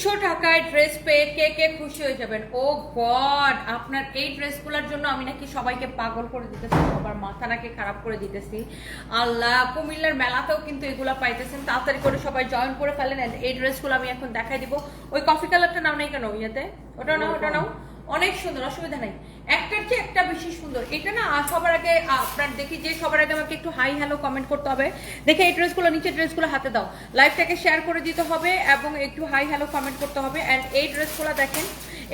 300 টাকায় ড্রেস পেয়ে কে কে খুশি হয়ে যাবেন। ও গড, আপনার এই ড্রেসগুলোর জন্য আমি নাকি সবাইকে পাগল করে দিতেছি, সবার মাথা নাকি খারাপ করে দিতেছি। আল্লাহ, কুমিল্লার মেলাতেও কিন্তু এগুলো পাইতেছেন, তাড়াতাড়ি করে সবাই জয়েন করে ফেলেন। এই ড্রেসগুলো আমি এখন দেখাই দিব। ওই কফি কালারটা নাও নাই কেন ইয়েতে? ওটা নাও, ওটা নাও, অনেক সুন্দর, অসুবিধা নাই। একটার চেয়ে একটা বেশি সুন্দর। এটা না সবার আগে আপনার দেখি যে সবার আগে আমাকে একটু হাই হ্যালো কমেন্ট করতে হবে। দেখে এই ড্রেসগুলো, নিচে ড্রেসগুলো হাতে দাও, লাইভটাকে শেয়ার করে দিতে হবে এবং একটু হাই হ্যালো কমেন্ট করতে হবে। অ্যান্ড এই ড্রেসগুলো দেখেন,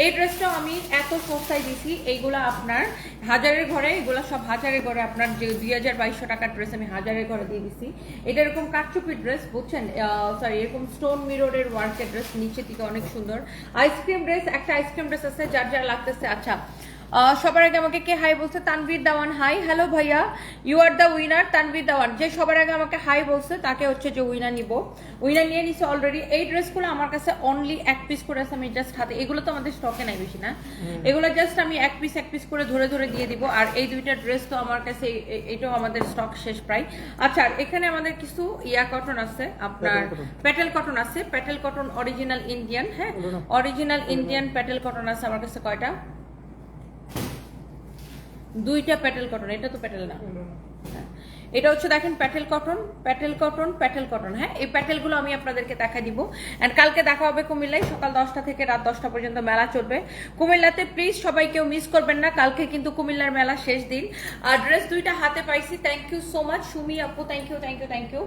এই ড্রেসটাও আমি এত সস্তায় দিছি। এইগুলো আপনার হাজারের ঘরে, এগুলো সব হাজারের ঘরে। আপনার যে 2200 টাকার ড্রেস আমি হাজারের ঘরে দিয়ে দিছি। এটা এরকম কাটচুপি ড্রেস, বুঝছেন? সরি, এরকম স্টোন মিররের ওয়ার্কের ড্রেস, নিচে থেকে অনেক সুন্দর। আইসক্রিম ড্রেস, একটা আইসক্রিম ড্রেস আছে যার যার লাগতেছে। আচ্ছা, সবার আগে আমাকে কে হাই বলছে? তানভীর দাওয়ান, হাই, হ্যালো ভাইয়া, you are the winner. Tanvir Dewan যে সবার আগে আমাকে হাই বলছে তাকে হচ্ছে যে উইনার নিব। উইনার নিয়ে নিছে অলরেডি। এই ড্রেসগুলো আমার কাছে অনলি এক পিস করে আছে, আমি জাস্ট হাতে, এগুলো তো আমাদের স্টকে নাই বেশি না, এগুলো জাস্ট আমি এক পিস করে ধরে ধরে দিয়ে দিব। আর এই দুইটা ড্রেস তো আমার কাছে এটাও আমাদের স্টক শেষ প্রায়। আচ্ছা, আর এখানে আমাদের কিছু ইয়া কটন আছে, আপনার প্যাটেল কটন আছে, প্যাটেল কটন অরিজিনাল ইন্ডিয়ান। হ্যাঁ, অরিজিনাল ইন্ডিয়ান প্যাটেল কটন আছে আমার কাছে। কয়টা? দুইটা প্যাটেল কটন। এটা তো প্যাটেল না, এটা হচ্ছে দেখেন Patel cotton, Patel cotton, Patel cotton. হ্যাঁ, এই প্যাটেলগুলো আমি আপনাদেরকে দেখা দিব। অ্যান্ড কালকে দেখা হবে কুমিল্লায়, সকাল 10টা থেকে রাত 10টা পর্যন্ত মেলা চলবে কুমিল্লাতে। প্লিজ সবাই কেউ মিস করবেন না, কালকে কিন্তু কুমিল্লার মেলা শেষ দিন। আর ড্রেস দুইটা হাতে পাইছি, thank you so much Sumi আপু, thank you thank you thank you.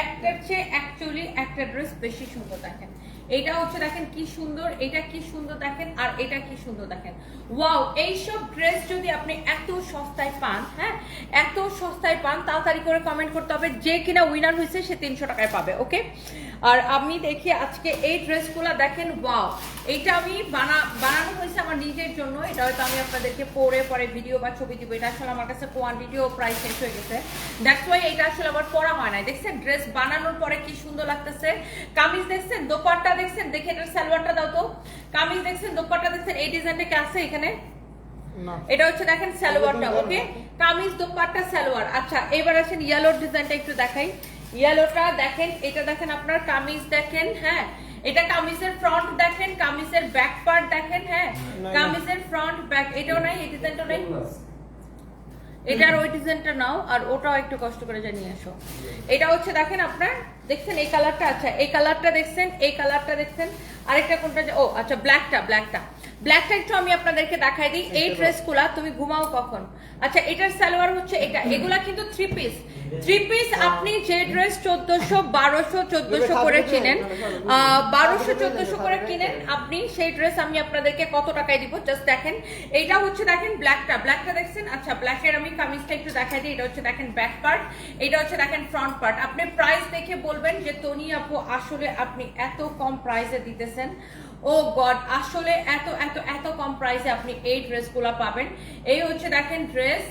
একটার চেয়ে অ্যাকচুয়ালি একটা ড্রেস বেশি সুন্দর। দেখেন এটা হচ্ছে, দেখেন কি সুন্দর, এটা কি সুন্দর দেখেন, আর এটা কি সুন্দর দেখেন। ওয়াও, এইসব ড্রেস যদি আপনি এত সস্তায় পান, হ্যাঁ এত সস্তায় পান, তাড়াতাড়ি করে কমেন্ট করতে হবে। যে কিনা উইনার হয়েছে সে 300 টাকায় পাবে। ওকে, আর আমি দেখি আজকে এই ড্রেসগুলো দেখেন। ওয়াও, এইটা আমি বানানো হয়েছে আমার নিজের জন্য। এটা হয়তো আমি আপনাদেরকে পরে ভিডিও বা ছবি দিব। এটা আসলে আমার কাছে কোয়ান্টিটিও প্রাইস শেষ হয়ে গেছে, দ্যাটস ওয়াই এটা আসলে আবার পরা হয় নাই। দেখছেন ড্রেস বানানোর পরে কি সুন্দর লাগতেছে। কামিজ দেখছেন, দোপাট্টা দেখছেন, দেখে এটার সালোয়ারটা দাও তো। কামিজ দেখছেন, দোপাট্টা দেখছেন, এই ডিজাইনটা কি আছে এখানে? এটা হচ্ছে দেখেন সালোয়ারটা। ওকে, কামিজ দোপাট্টা সালোয়ার। আচ্ছা, এবার আসেন ইয়েলোর ডিজাইনটা একটু দেখাই। ইয়েলোটা দেখেন, এটা দেখেন আপনার কামিজ দেখেন। হ্যাঁ, এটা কামিজের ফ্রন্ট দেখেন, কামিজের ব্যাক পার্ট দেখেন। হ্যাঁ, কামিজের ফ্রন্ট ব্যাক, এটাও নাই, এই ডিজাইনটাও নাই, এটার ওই ডিজাইনটা নাও। আর ওটাও একটু কষ্ট করে জানিয়ে আসো। এটা হচ্ছে দেখেন আপনার, দেখছেন এই কালারটা? আচ্ছা, এই কালারটা দেখছেন, এই কালারটা দেখছেন, আরেকটা কোনটা? ও আচ্ছা, ব্ল্যাকটা একটু আমি আপনাদেরকে দেখাই দিই। এই ড্রেসগুলা তুমি ঘুমাও কখন? আচ্ছা, এটার সালোয়ার হচ্ছে এটা। এগুলা কিন্তু থ্রি পিস। আপনি যে ড্রেস 1400, 1200, 1400 করে কিনেন, 1200, 1400 করে কিনেন আপনি, সেই ড্রেস আমি আপনাদেরকে কত টাকায় দিব জাস্ট দেখেন। এইটা হচ্ছে দেখেন ব্ল্যাকটা দেখছেন। আচ্ছা, ব্ল্যাকের আমি কামিজটা একটু দেখাই দিই। এটা হচ্ছে দেখেন ব্যাক পার্ট, এটা হচ্ছে দেখেন ফ্রন্ট পার্ট। আপনি প্রাইস দেখে বলবেন যে তনি আপু আসলে আপনি এত কম প্রাইসে দিতেছেন। ও গড, আসলে এত কম প্রাইসে আপনি এই ড্রেসগুলো পাবেন। এই হচ্ছে দেখেন ড্রেস,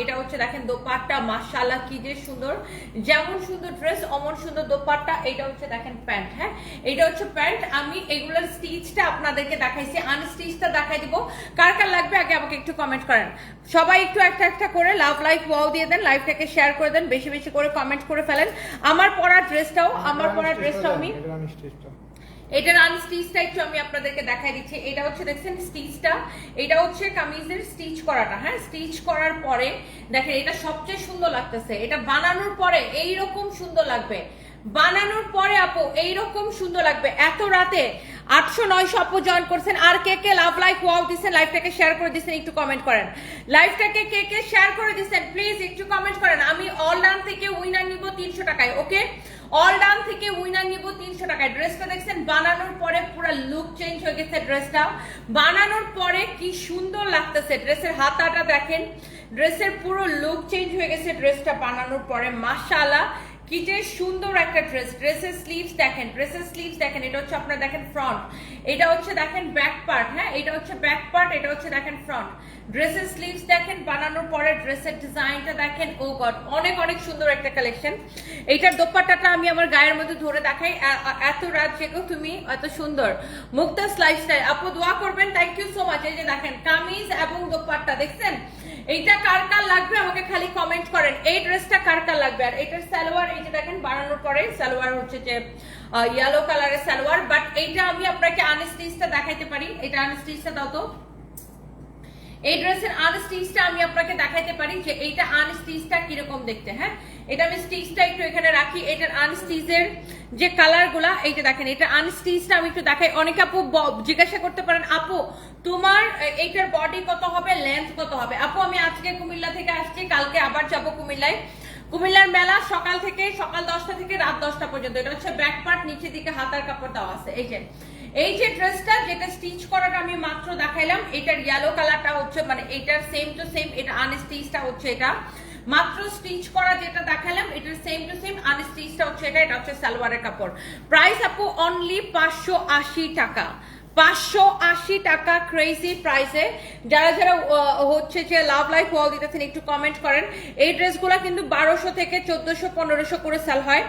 এটা হচ্ছে দেখেন দোপাট্টা। মাশাআল্লাহ কি যে সুন্দর, যেমন সুন্দর ড্রেস অমন সুন্দর দোপাট্টা। এটা হচ্ছে দেখেন প্যান্ট। হ্যাঁ, এটা হচ্ছে প্যান্ট। আমি এগুলোর স্টিচটা আপনাদেরকে দেখাইছি, আনস্টিচটা দেখাই দিব। কার কার লাগবে আগে আমাকে একটু কমেন্ট করেন। সবাই একটু একটা করে লাভ লাইক ওয়াও দিয়ে দেন, লাইভটাকে শেয়ার করে দেন, বেশি বেশি করে কমেন্ট করে ফেলেন। আমার পরা ড্রেসটাও আমি এটার আনস্টিচটা একটু আমি আপনাদেরকে দেখাই দিচ্ছি। এটা হচ্ছে দেখছেন স্টিচটা, এটা হচ্ছে কামিজের স্টিচ করাটা। হ্যাঁ, স্টিচ করার পরে দেখেন এটা সবচেয়ে সুন্দর লাগতেছে। এটা বানানোর পরে এইরকম সুন্দর লাগবে, বানানোর পরে আপু এইরকম সুন্দর লাগবে। এত রাতে 800-900 আপু জয়েন করছেন। আর কে কে লাভ লাইক ওয়াও দিচ্ছেন, লাইভটাকে শেয়ার করে দিচ্ছেন, একটু কমেন্ট করেন। লাইভটাকে কে কে শেয়ার করে দিচ্ছেন প্লিজ একটু কমেন্ট করেন। আমি অল ডান থেকে উইনার নিব 300 টাকায়। ওকে, অল ডান থেকে উইনার নিব 300 টাকায়। ড্রেসটা দেখছেন বানানোর পরে পুরো লুক চেঞ্জ হয়ে গেছে। ড্রেসটা বানানোর পরে কি সুন্দর লাগতেছে। ড্রেসের হাতাটা দেখেন, ড্রেসের পুরো লুক চেঞ্জ হয়ে গেছে ড্রেসটা বানানোর পরে। মাশাআল্লাহ কি যে সুন্দর একটা ড্রেস। ড্রেসের স্লিভস দেখেন, এটা হচ্ছে আপনার দেখেন ফ্রন্ট, এটা হচ্ছে দেখেন ব্যাক পার্ট। হ্যাঁ, এটা হচ্ছে ব্যাক পার্ট, এটা হচ্ছে দেখেন ফ্রন্ট। ড্রেসের স্লিভস দেখেন, বানানোর পরে ড্রেসের ডিজাইনটা দেখেন। ও গড, অনেক সুন্দর একটা কালেকশন। এইটার দোপাট্টাটা আমি আমার গায়ের মধ্যে ধরে দেখাই। এত রাত জেগো তুমি, এত সুন্দর। মুক্তাস লাইফস্টাইল আপু দোয়া করবেন, থ্যাংক ইউ সো মাচ। এই যে দেখেন কামিজ এবং দোপাট্টা দেখছেন। এইটা কার কার লাগবে আমাকে খালি কমেন্ট করেন। এই ড্রেসটা কার কার লাগবে। আর এটার সালোয়ার এই যে দেখেন বানানোর পরে সালোয়ার হচ্ছে যে ইয়েলো কালারের সালোয়ার, বাট এইটা আমি আপনাকে আনস্টিচটা দেখাইতে পারি। এটা আনস্টিচটা দাও তো, এই ড্রেসের আনস্টিচটা আমি আপনাকে দেখাইতে পারি যে এইটা আনস্টিচটা কিরকম দেখতে। হ্যাঁ, এটা আমি স্টিচটা একটু এখানে রাখি। এটার আনস্টিচের যে কালারগুলা, এইটা দেখেন, এটা আনস্টিচটা আমি একটু দেখাই। অনেক আপু জিজ্ঞাসা করতে পারেন, আপু তোমার এইটার বডি কত হবে, লেন্থ কত হবে? আপু আমি আজকে কুমিল্লা থেকে আসছি, কালকে আবার যাবো কুমিল্লায়। কুমিল্লার মেলা সকাল 10টা থেকে রাত 10টা পর্যন্ত। এটা হচ্ছে ব্যাক পার্ট, নিচের দিকে হাতার কাপড় দেওয়া আছে। এই যে ড্রেসটা যেটা স্টিচ করাটা আমি মাত্র দেখাইলাম, এটার ইয়েলো কালারটা হচ্ছে মানে এটার সেম টু সেম, এটা আনস্টিচটা হচ্ছে এটা। মাত্র স্টিচ করা যেটা দেখালাম এটার সেম টু সেম, আনস্টিচটা হচ্ছে এটা। এটা হচ্ছে সালোয়ারের কাপড়। প্রাইস আপু অনলি 580 টাকা, 580 টাকা, ক্রেজি প্রাইসে। যারা যারা হচ্ছে যে লাভ লাইফ ওয়াল দিতেছেন একটু কমেন্ট করেন। এই ড্রেসগুলো কিন্তু 1200 থেকে 1400-1500 করে সেল হয়।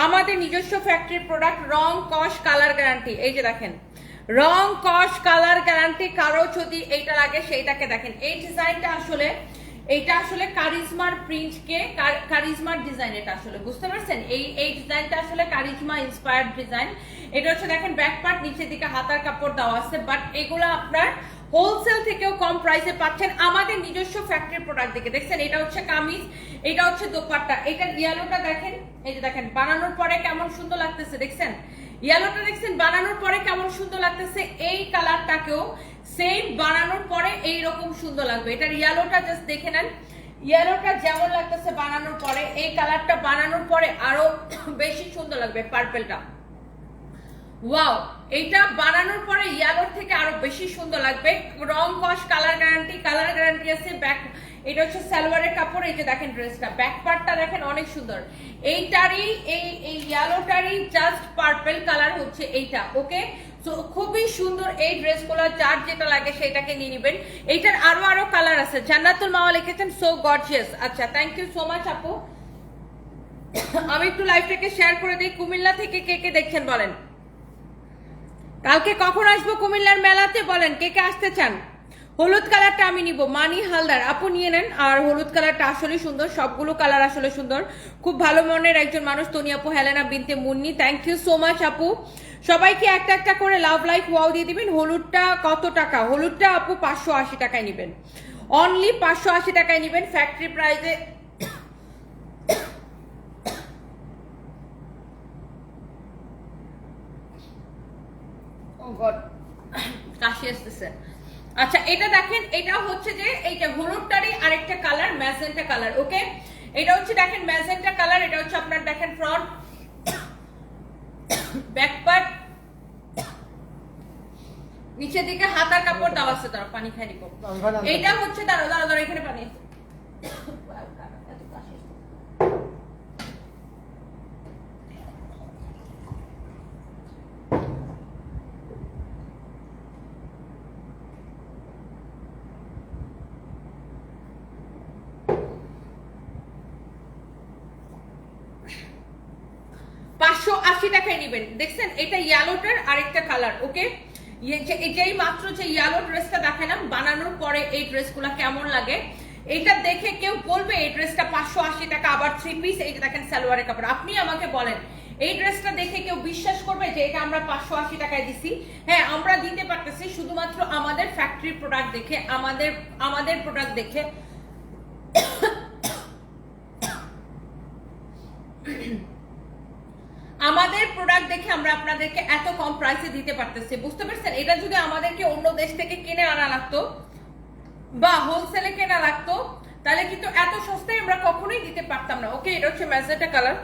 আমাদের নিজস্ব ফ্যাক্টরি প্রোডাক্ট, রং কস কালার গ্যারান্টি। এই যে দেখেন, রং কস কালার গ্যারান্টি। কারো যদি এইটা লাগে সেইটাকে দেখেন। এই ডিজাইনটা আসলে, এইটা আসলে কারিজমার প্রিন্টকে, কারিজমার ডিজাইন। এটা আসলে বুঝতে পারছেন, এই ডিজাইনটা আসলে কারিজমা ইন্সপায়ার্ড ডিজাইন। এটা হচ্ছে দেখেন ব্যাক পার্ট, নিচের দিকে হাতার কাপড় দেওয়া আছে। বাট এগুলো আপনার হোলসেল থেকেও কম প্রাইসে পাচ্ছেন আমাদের নিজস্ব ফ্যাক্টরি প্রোডাক্ট থেকে। দেখছেন, এটা হচ্ছে কামিজ, এটা হচ্ছে দোপাট্টা। এটার ইয়েলোটা দেখেন, এই যে দেখেন বানানোর পরে কেমন সুন্দর লাগতেছে। দেখছেন ইয়েলোটা, দেখছেন বানানোর পরে কেমন সুন্দর লাগতেছে। এই কালারটাকেও সেম বানানোর পরে এইরকম সুন্দর লাগবে। এটার ইয়েলোটা জাস্ট দেখে নেন, ইয়েলোটা যেমন লাগতেছে বানানোর পরে, এই কালারটা বানানোর পরে আরো বেশি সুন্দর লাগবে। পার্পলটা, ওয়াও, এইটা বানানোর পরে ইয়েলোর থেকে আরো বেশি সুন্দর লাগবে। রং কস কালার গ্যারান্টি আছে। ব্যাক, এটা হচ্ছে সালোয়ারের কাপড়। এই যে দেখেন ড্রেসটা, ব্যাক পার্টটা দেখেন অনেক সুন্দর। এইটারই এই ইয়েলোটারই জাস্ট পার্পল কালার হচ্ছে এইটা। ওকে, তো খুবই সুন্দর এই ড্রেসগুলো। যার যেটা লাগে সেটাকে নিয়ে নেবেন। এইটার আরো কালার আছে। জান্নাতুল মাওয়া লিখেছেন সো গর্জিয়াস। আচ্ছা, থ্যাংক ইউ সো মাচ আপু। আমি একটু লাইভটাকে শেয়ার করে দিই। কুমিল্লা থেকে কে কে দেখছেন বলেন? কালকে কখন আসবো কুমিল্লার মেলাতে বলেন, কে কে আসতে চান? হলুদ কালারটা আমি নিব, মানি হালদার আপু নিয়ে নেন। আর হলুদ কালারটা আসলে সুন্দর, সবগুলো কালার আসলে সুন্দর। খুব ভালো মনের একজন মানুষ তনি আপু, Helena Binte Munni, thank you so much আপু। সবাইকে একটা একটা করে লাভ লাইক ওয়াও দিয়ে দিবেন। হলুদটা কত টাকা? হলুদটা আপু 580 টাকায় নেবেন, অনলি 580 টাকায় নেবেন ফ্যাক্টরি প্রাইসে। কাশি আসতেছে। আচ্ছা, এটা দেখেন, এটা হচ্ছে যে এইটা হলুদটারই আরেকটা কালার, ম্যাজেন্টা কালার। ওকে, এটা হচ্ছে দেখেন ম্যাজেন্টা কালার। এটা হচ্ছে আপনার দেখেন ফ্রন্ট, ব্যাক পার্ট, নিচের দিকে হাতার কাপড় দেওয়া আছে। তারা পানি খাই নিব। এইটা হচ্ছে দাঁড়া এখানে পানি আছে। টাকায় নেবেন। দেখছেন, এটা ইয়েলোটার আরেকটা কালার। ওকে, এটাই মাত্র যে ইয়েলো ড্রেসটা দেখালাম, বানানোর পরে এই ড্রেসগুলো কেমন লাগে এটা দেখে কেউ বলবে এই ড্রেসটা 580 টাকা। আবার 3 পিস, এই যে দেখেন সালোয়ারের কাপড়। আপনি আমাকে বলেন, এই ড্রেসটা দেখে কেউ বিশ্বাস করবে যে এটা আমরা 580 টাকায় দিছি? হ্যাঁ, আমরা দিতে পারতেছি শুধুমাত্র আমাদের ফ্যাক্টরি প্রোডাক্ট দেখে, আমাদের প্রোডাক্ট দেখে। আমাদের প্রোডাক্ট দেখে আমরা আপনাদেরকে এত কম প্রাইসে দিতে পারতেছি, বুঝতে পারছেন? এটা যদি আমাদেরকে অন্য দেশ থেকে কিনে আনা লাগতো বা হোলসেলে কেনা লাগতো, তাহলে কিন্তু এত সস্তায় আমরা কখনোই দিতে পারতাম না। ওকে, এটা হচ্ছে ম্যাজেন্টা কালার,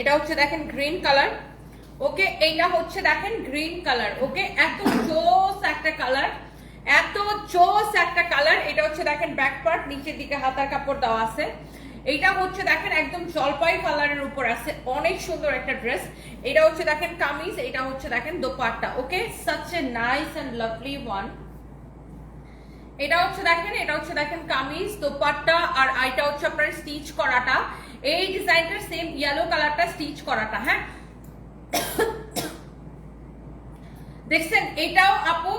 এটা হচ্ছে দেখেন গ্রিন কালার। ওকে, এইটা হচ্ছে দেখেন গ্রিন কালার। ওকে, এত জোস একটা কালার, এত জোস একটা কালার। এটা হচ্ছে দেখেন ব্যাক পার্ট, নিচের দিকে হাতার কাপড় দেওয়া আছে। এইটা হচ্ছে দেখেন একদম জলপাই কালারের উপর আছে, অনেক সুন্দর একটা ড্রেস। এটা হচ্ছে দেখেন কামিজ, এটা হচ্ছে দেখেন dupatta. Okay, such a nice and lovely one. এটা হচ্ছে দেখেন কামিজ, দোপাট্টা, আর এটা হচ্ছে আপনার স্টিচ করাটা। এই ডিজাইনটার সেম ইয়েলো কালারটা স্টিচ করাটা। হ্যাঁ, দেখছেন, এটাও আপু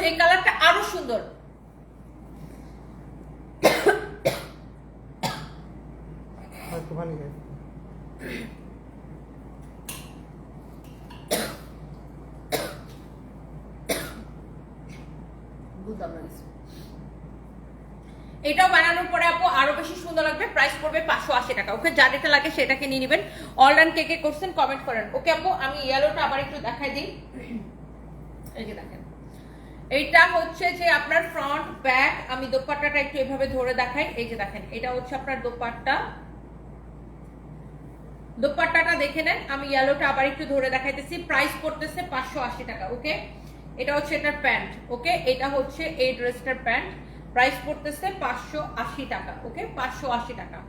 এই কালারটা আরো সুন্দর। বুঝলাম না। এটাও বানানোর পরে আপু আরো বেশি সুন্দর লাগবে, প্রাইস পড়বে 580 টাকা। ওকে, যার এটা লাগে সেটাকে নিয়ে নেবেন। অর্ডার কে কে করছেন কমেন্ট করেন। ওকে আপু, আমি ইয়েলোটা আবার একটু দেখাই দিই। এই যে দেখেন, এইটা হচ্ছে যে আপনার ফ্রন্ট ব্যাক। আমি দোপাট্টাটা একটু এভাবে ধরে দেখাই। এই যে দেখেন, এটা হচ্ছে আপনার দোপাট্টাটা দেখে নেন। আমি ইয়েলোটা আবার একটু ধরে দেখাইতেছি। প্রাইস পড়তেছে 580 টাকা। ওকে, এটা হচ্ছে এটার প্যান্ট। ওকে, এটা হচ্ছে এই ড্রেসটার প্যান্ট। প্রাইস পড়তেছে 580 টাকা। ওকে, 580 টাকা,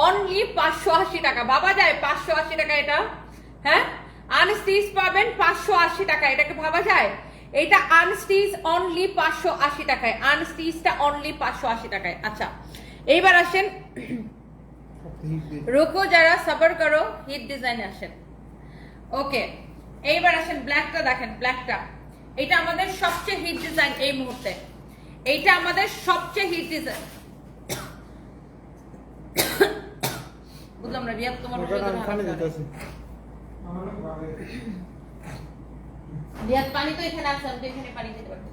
অনলি 580 টাকা। বাবা যায় 580 টাকা এটা? হ্যাঁ, আনস্টিচ পাবেন 580 টাকা। এটাকে ভাবা যায়? এটা আনস্টিচ অনলি 580 টাকায়। আনস্টিচটা অনলি 580 টাকায়। আচ্ছা, এইবার আসেন, রুকো যারা সবর করো, হিট ডিজাইনে আসেন। ওকে, এইবার আসেন ব্ল্যাকটা দেখেন। ব্ল্যাকটা এটা আমাদের সবচেয়ে হিট ডিজাইন এই মুহূর্তে। এইটা আমাদের সবচেয়ে হিট ডিজাইন। বুঝলাম না রিয়া, তোমার রিয়াদ পানি তো এখানে আছে, আমি তো এখানে পানি দিতে পারতেছি।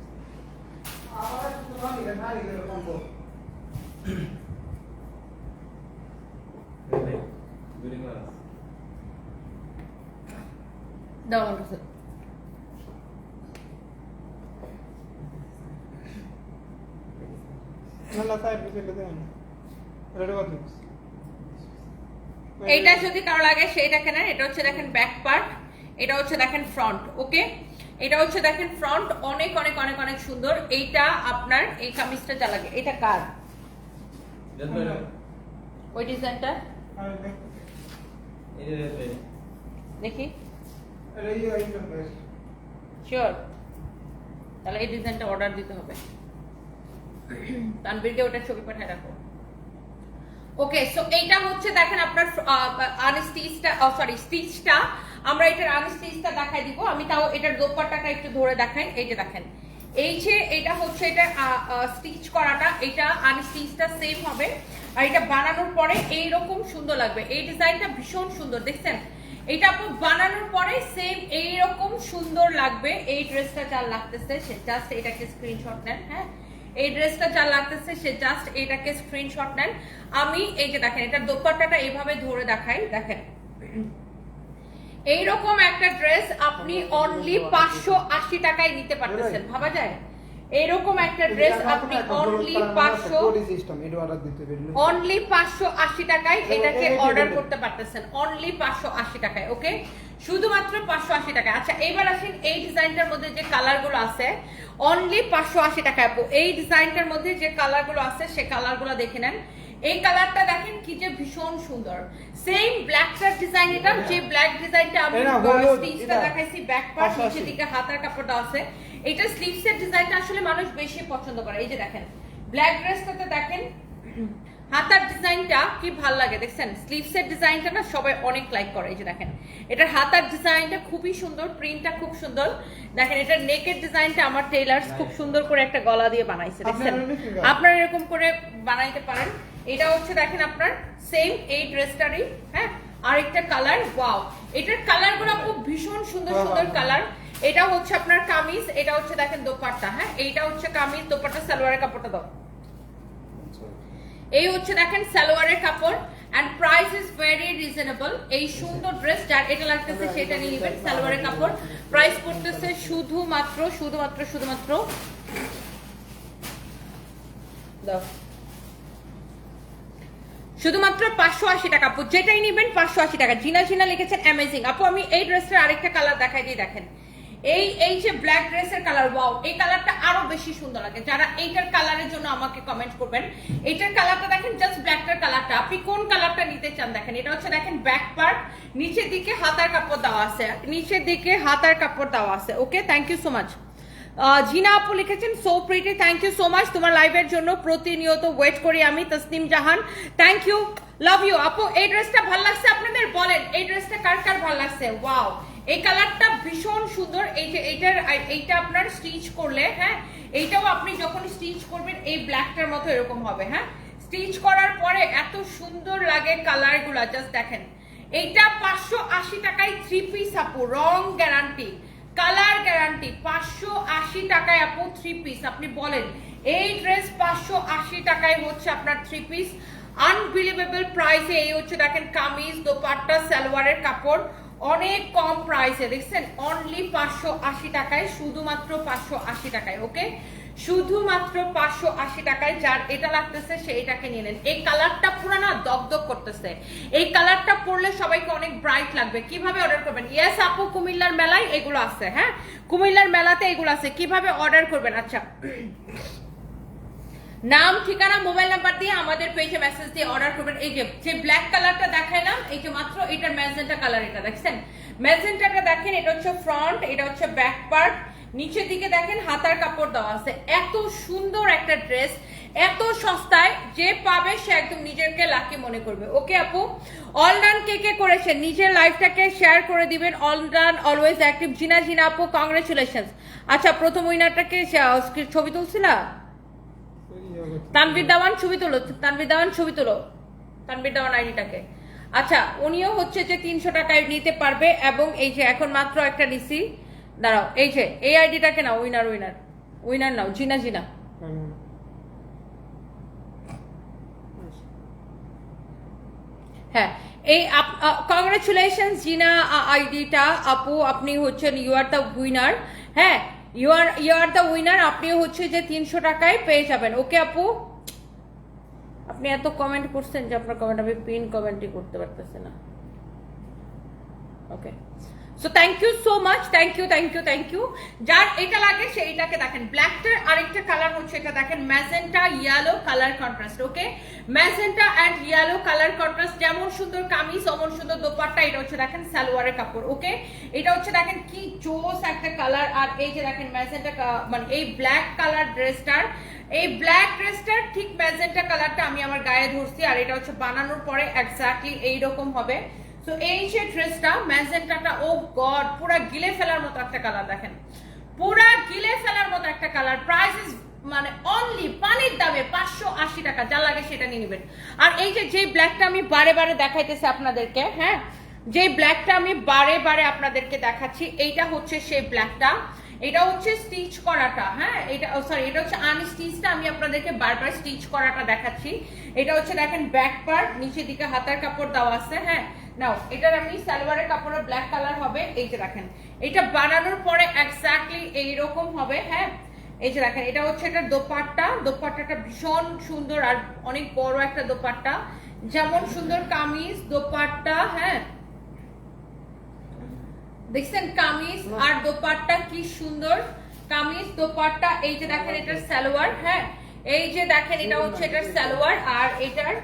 দাও আমার কাছে। এইটা যদি কারো লাগে সেইটা কেনেন। এটা হচ্ছে দেখেন ব্যাক পার্ট, এটা হচ্ছে দেখেন ফ্রন্ট। ওকে, এটা হচ্ছে দেখেন ফ্রন্ট, অনেক অনেক অনেক অনেক সুন্দর। এইটা আপনার এই কামিজটা যা লাগে, এটা কার? ওই ডিজাইনটা দেখি। শিওর? তাহলে এই ডিজাইনটা অর্ডার দিতে হবে। তানবীরকে ওটা ছবি পাঠিয়ে রাখো। ওকে, সো এইটা হচ্ছে দেখেন আপনার আনস্টিচটা, সরি স্টিচটা। আমরা এটার আনস্টিচটা দেখাই দিব। আমি তাও এটার দোপাট্টাটা একটু ধরে দেখাই। এই যে দেখেন, এই যে এটা হচ্ছে এটা স্টিচ করাটা, এটা আনস্টিচটা সেম হবে। আর এটা বানানোর পরে এইরকম সুন্দর লাগবে। এই ডিজাইনটা ভীষণ সুন্দর, দেখছেন? এটা আপু বানানোর পরে সেম এইরকম সুন্দর লাগবে। এই ড্রেসটা যা লাগতেছে সে জাস্ট এটাকে স্ক্রিনশট নেন। হ্যাঁ, এই ড্রেসটা যা লাগতেছে সে জাস্ট এটাকে স্ক্রিনশট নেন। আমি এই যে দেখেন, এটা দোপাট্টাটা এইভাবে ধরে দেখাই। দেখেন, এইরকম একটা ড্রেস আপনি অনলি 580 টাকায় নিতে পারতেছেন। ভাবা যায়? এরকম একটা ড্রেস আপনি অনলি 580 টাকায় এটাকে অর্ডার করতে পারতেছেন। অনলি 580 টাকায়। ওকে, শুধুমাত্র 580 টাকায়। আচ্ছা, এইবার আসেন এই ডিজাইনটার মধ্যে যে কালারগুলো আছে, অনলি 580 টাকায় আপু। এই ডিজাইনটার মধ্যে যে কালারগুলো আছে সে কালারগুলো দেখে নেন। এই কালারটা দেখেন কি যে ভীষণ সুন্দর। সেম ব্ল্যাকটার ডিজাইন। এটা যে ব্ল্যাক ডিজাইনটা আমি স্টিচটা দেখাইছি, ব্যাক পার্ট নিচের দিকে হাতার কাপড়টা আছে। এটা স্লিভসের ডিজাইনটা আসলে মানুষ বেশি পছন্দ করে। এই যে দেখেন ব্ল্যাক ড্রেসটাতে দেখেন হাতার ডিজাইনটা কি ভাল লাগে, দেখছেন? স্লিভসের ডিজাইনটা না সবাই অনেক লাইক করে। এই যে দেখেন, এটার হাতার ডিজাইনটা খুবই সুন্দর, প্রিন্টটা খুব সুন্দর। দেখেন, এটার নেকের ডিজাইনটা আমার টেইলার্স খুব সুন্দর করে একটা গলা দিয়ে বানাইছে, দেখছেন? আপনারা এরকম করে বানাইতে পারেন। এটা হচ্ছে দেখেন আপনার সেম এই ড্রেসটারই, হ্যাঁ, আরেকটা কালার। ওয়াও, এটার কালারগুলো খুব ভীষণ সুন্দর সুন্দর কালার। এটা হচ্ছে আপনার কামিজ, এটা হচ্ছে দেখেন দোপাট্টা। হ্যাঁ, এইটা হচ্ছে কামিজ, দোপাট্টা, সালোয়ারের কাপড়টা দাও। এই হচ্ছে দেখেন সালোয়ারের কাপড়, and price is very reasonable. এই সুন্দর ড্রেস যার এটা লাগতেছে সেটা নিয়ে নেবেন। সালোয়ারের কাপড়, প্রাইস পড়তেছে শুধুমাত্র শুধুমাত্র শুধুমাত্র দাও, শুধুমাত্র 580 টাকা আপু। যেটাই নেবেন 580 টাকা। জিনা জিনা লিখেছেন অ্যামেজিং আপু। আমি এই ড্রেসটার আরেকটা কালার দেখাই দিই। দেখেন, এই যে ব্ল্যাক ড্রেসের কালার, ওয়াও, এই কালারটা আরো বেশি সুন্দর লাগে। যারা এইটার কালারের জন্য আমাকে কমেন্ট করবেন। এইটার কালারটা দেখেন, জাস্ট ব্ল্যাকটার কালারটা। আপনি কোন কালারটা নিতে চান দেখেন। এটা হচ্ছে দেখেন ব্যাক পার্ট, নিচের দিকে হাতার কাপড় দেওয়া আছে, নিচের দিকে হাতার কাপড় দেওয়া আছে। Okay, thank you so much. Jina আপু লিখেছেন so pretty, thank you so much. তোমার লাইভের জন্য প্রতিনিয়ত ওয়েট করি আমি। Tasnim Jahan, thank you, love you আপু। এই ড্রেসটা ভালো লাগছে আপনাদের? বলেন এই ড্রেসটা কার কার ভালো লাগছে? ওয়াও, এই কালারটা ভীষণ সুন্দর। এই যে এইটা আপনার স্টিচ করলে, হ্যাঁ, এইটাও আপনি যখন স্টিচ করবেন এই ব্ল্যাকটার মতো এরকম হবে। হ্যাঁ, স্টিচ করার পরে এত সুন্দর লাগে কালারগুলা, জাস্ট দেখেন। এইটা 580 টাকায় 3 পিস আপু, রং গ্যারান্টি। Colour guarantee. 580 টাকায় আপু 3 পিস। আপনি বলেন এই ড্রেস 580 টাকায় হচ্ছে আপনার 3 পিস, আনবিলিভেবল প্রাইসে। এই হচ্ছে দেখেন কামিজ, দোপাট্টা, সালোয়ারের কাপড় অনেক কম প্রাইসে, দেখছেন অনলি 580 টাকায়, শুধুমাত্র 580 টাকায়। ওকে, শুধুমাত্র 580 টাকায়। যার এটা লাগতেছে সে এটাকে নিয়ে নেন। এই কালারটা পুরো না দগদগ করতেছে, এই কালারটা পরলে সবাইকে অনেক ব্রাইট লাগবে। কিভাবে অর্ডার করবেন? ইয়েস আপু, কুমিল্লার মেলায় এগুলো আছে। হ্যাঁ, কুমিল্লার মেলাতে এগুলো আছে। কিভাবে অর্ডার করবেন? আচ্ছা, নাম, ঠিকানা, মোবাইল নাম্বার দিয়ে আমাদের পেজে মেসেজ দিয়ে অর্ডার করবেন। এই যে ব্ল্যাক কালারটা দেখাইলাম, এই যে মাত্র এটার ম্যাজেন্টা কালার, এটা দেখছেন ম্যাজেন্টাটা দেখেন, এটা হচ্ছে ফ্রন্ট, এটা হচ্ছে ব্যাক পার্ট, নিচের দিকে দেখেন হাতার কাপড় দেওয়া আছে। এত সুন্দর একটা ড্রেস, এত সস্তায়, যে পাবে সে একদম নিজেকে লাকি মনে করবে। ওকে আপু, অল ডান কে কে করেছেন নিজের লাইফটাকে শেয়ার করে দিবেন। All done always active. জিনা আপু কংগ্রেচুলেশন। আচ্ছা, প্রথম উইনারটাকে ছবি তুলছিলা? তানভীর দেওয়ান ছবি তোলো, তানভীর দেওয়ান ছবি তোলো, তানভীর দেওয়ান আইডিটাকে। আচ্ছা, উনিও হচ্ছে যে 300 টাকায় নিতে পারবে। এবং এই যে এখন মাত্র একটা নিছি, দাঁড়াও, এই যে এই আইডিটাকে নাও, উইনার উইনার উইনার নাও, জিনা। হ্যাঁ, এই কংগ্রেচুলেশন জিনা আইডিটা আপু, আপনি হচ্ছেন ইউ আর দ্য উইনার। হ্যাঁ, ইউ আর দ্য উইনার। আপনি হচ্ছে যে 300 টাকায় পেয়ে যাবেন। ওকে আপু, আপনি এত কমেন্ট করছেন যে আপনার কমেন্ট আমি পিন কমেন্টই করতে পারতেছি না। Okay, so thank you so much, thank you. যার এটা লাগে সে এটাকে দেখেন। ব্ল্যাকটার আরেকটা কালার হচ্ছে এটা দেখেন, magenta yellow colour contrast. Okay, magenta and yellow colour contrast. যেমন সুন্দর কামিজ অমন সুন্দর দোপাট্টা। এটা হচ্ছে দেখেন সালোয়ারের কাপড়। ওকে, এটা হচ্ছে দেখেন কি জোস একটা কালার। আর এই যে দেখেন ম্যাজেন্টা, মানে এই ব্ল্যাক কালার ড্রেসটার, এই ব্ল্যাক ড্রেসটার ঠিক ম্যাজেন্টা কালারটা আমি আমার গায়ে ধরছি। আর এটা হচ্ছে বানানোর পরে এক্স্যাক্টলি এইরকম হবে। তো এই যে ড্রেসটা ম্যাজেন্টাটা, ও গড, পুরা গিলে ফেলার মতো একটা কালার। দেখেন পুরা গিলে ফেলার মতো একটা কালার। প্রাইস ইজ মানে অনলি পানির দামে 580 টাকা। যা লাগে সেটা নিয়ে নেবেন। আর এই যে ব্ল্যাকটা আমি বারে বারে দেখাইতেছি আপনাদেরকে, হ্যাঁ, যে ব্ল্যাকটা আমি বারে বারে আপনাদেরকে দেখাচ্ছি, এইটা হচ্ছে সেই ব্ল্যাকটা। এটা হচ্ছে স্টিচ করাটা। হ্যাঁ, এটা সরি, এটা হচ্ছে আনস্টিচটা। আমি আপনাদেরকে বারবার স্টিচ করাটা দেখাচ্ছি। এটা হচ্ছে দেখেন ব্যাক পার্ট, নিচের দিকে হাতার কাপড় দেওয়া আছে। হ্যাঁ, নাও এটার আমি সালোয়ারের কাপড়ের ব্ল্যাক কালার হবে। এই যে দেখেন, এটা বানানোর পরে এক্স্যাক্টলি এইরকম হবে। হ্যাঁ, এই যে দেখেন, এটা হচ্ছে এটা দোপাট্টা। দোপাট্টাটা ভীষণ সুন্দর আর অনেক বড় একটা দোপাট্টা। যেমন সুন্দর কামিজ, দোপাট্টা। হ্যাঁ, দেখছেন কামিজ আর দোপাট্টা কি সুন্দর। কামিজ, দোপাট্টা। এই যে দেখেন এটার সালোয়ার। হ্যাঁ, এই যে দেখেন এটা হচ্ছে এটার সালোয়ার। আর এটার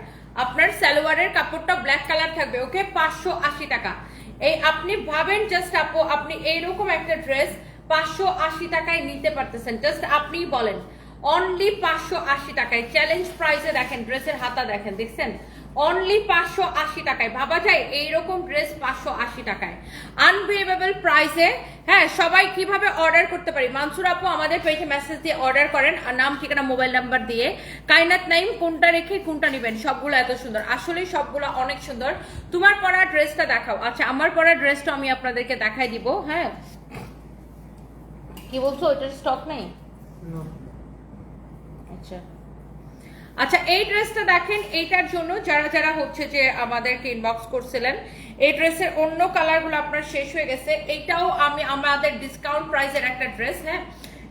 আপনার সালোয়ারের কাপড়টা ব্ল্যাক কালার থাকবে। ওকে, 580 টাকা। এই আপনি ভাবেন জাস্ট আপু, আপনি এইরকম একটা ড্রেস 580 টাকায় নিতে পারতেছেন। জাস্ট আপনি বলেন, অনলি 580 টাকায় চ্যালেঞ্জ প্রাইসে। দেখেন ড্রেসের হাতা দেখেন, দেখছেন অনলি 580 টাকায়। ভাবা যায় এইরকম ড্রেস 580 টাকায়, আনবিলিভেবল প্রাইসে। হ্যাঁ, সবাই কিভাবে অর্ডার করতে পারি? মানসুর আপু আমাদের পেজে মেসেজ দিয়ে অর্ডার করেন, নাম, ঠিকানা, মোবাইল নাম্বার দিয়ে। কায়নাত নাইম, কোনটা রেখে কোনটা নেবেন? সবগুলো এত সুন্দর, আসলে সবগুলো অনেক সুন্দর। তোমার পরা ড্রেসটা দেখাও। আচ্ছা, আমার পরা ড্রেসটা আমি আপনাদেরকে দেখাই দিব। হ্যাঁ, কি বলছো, ওইটার স্টক নেই? আচ্ছা আচ্ছা, এই ড্রেসটা দেখেন। এইটার জন্য যারা যারা হচ্ছে যে আমাদেরকে ইনবক্স করছিলেন, এই ড্রেসের অন্য কালারগুলো আপনার শেষ হয়ে গেছে। এইটাও আমি আমাদের ডিসকাউন্ট প্রাইসের একটা ড্রেস। হ্যাঁ,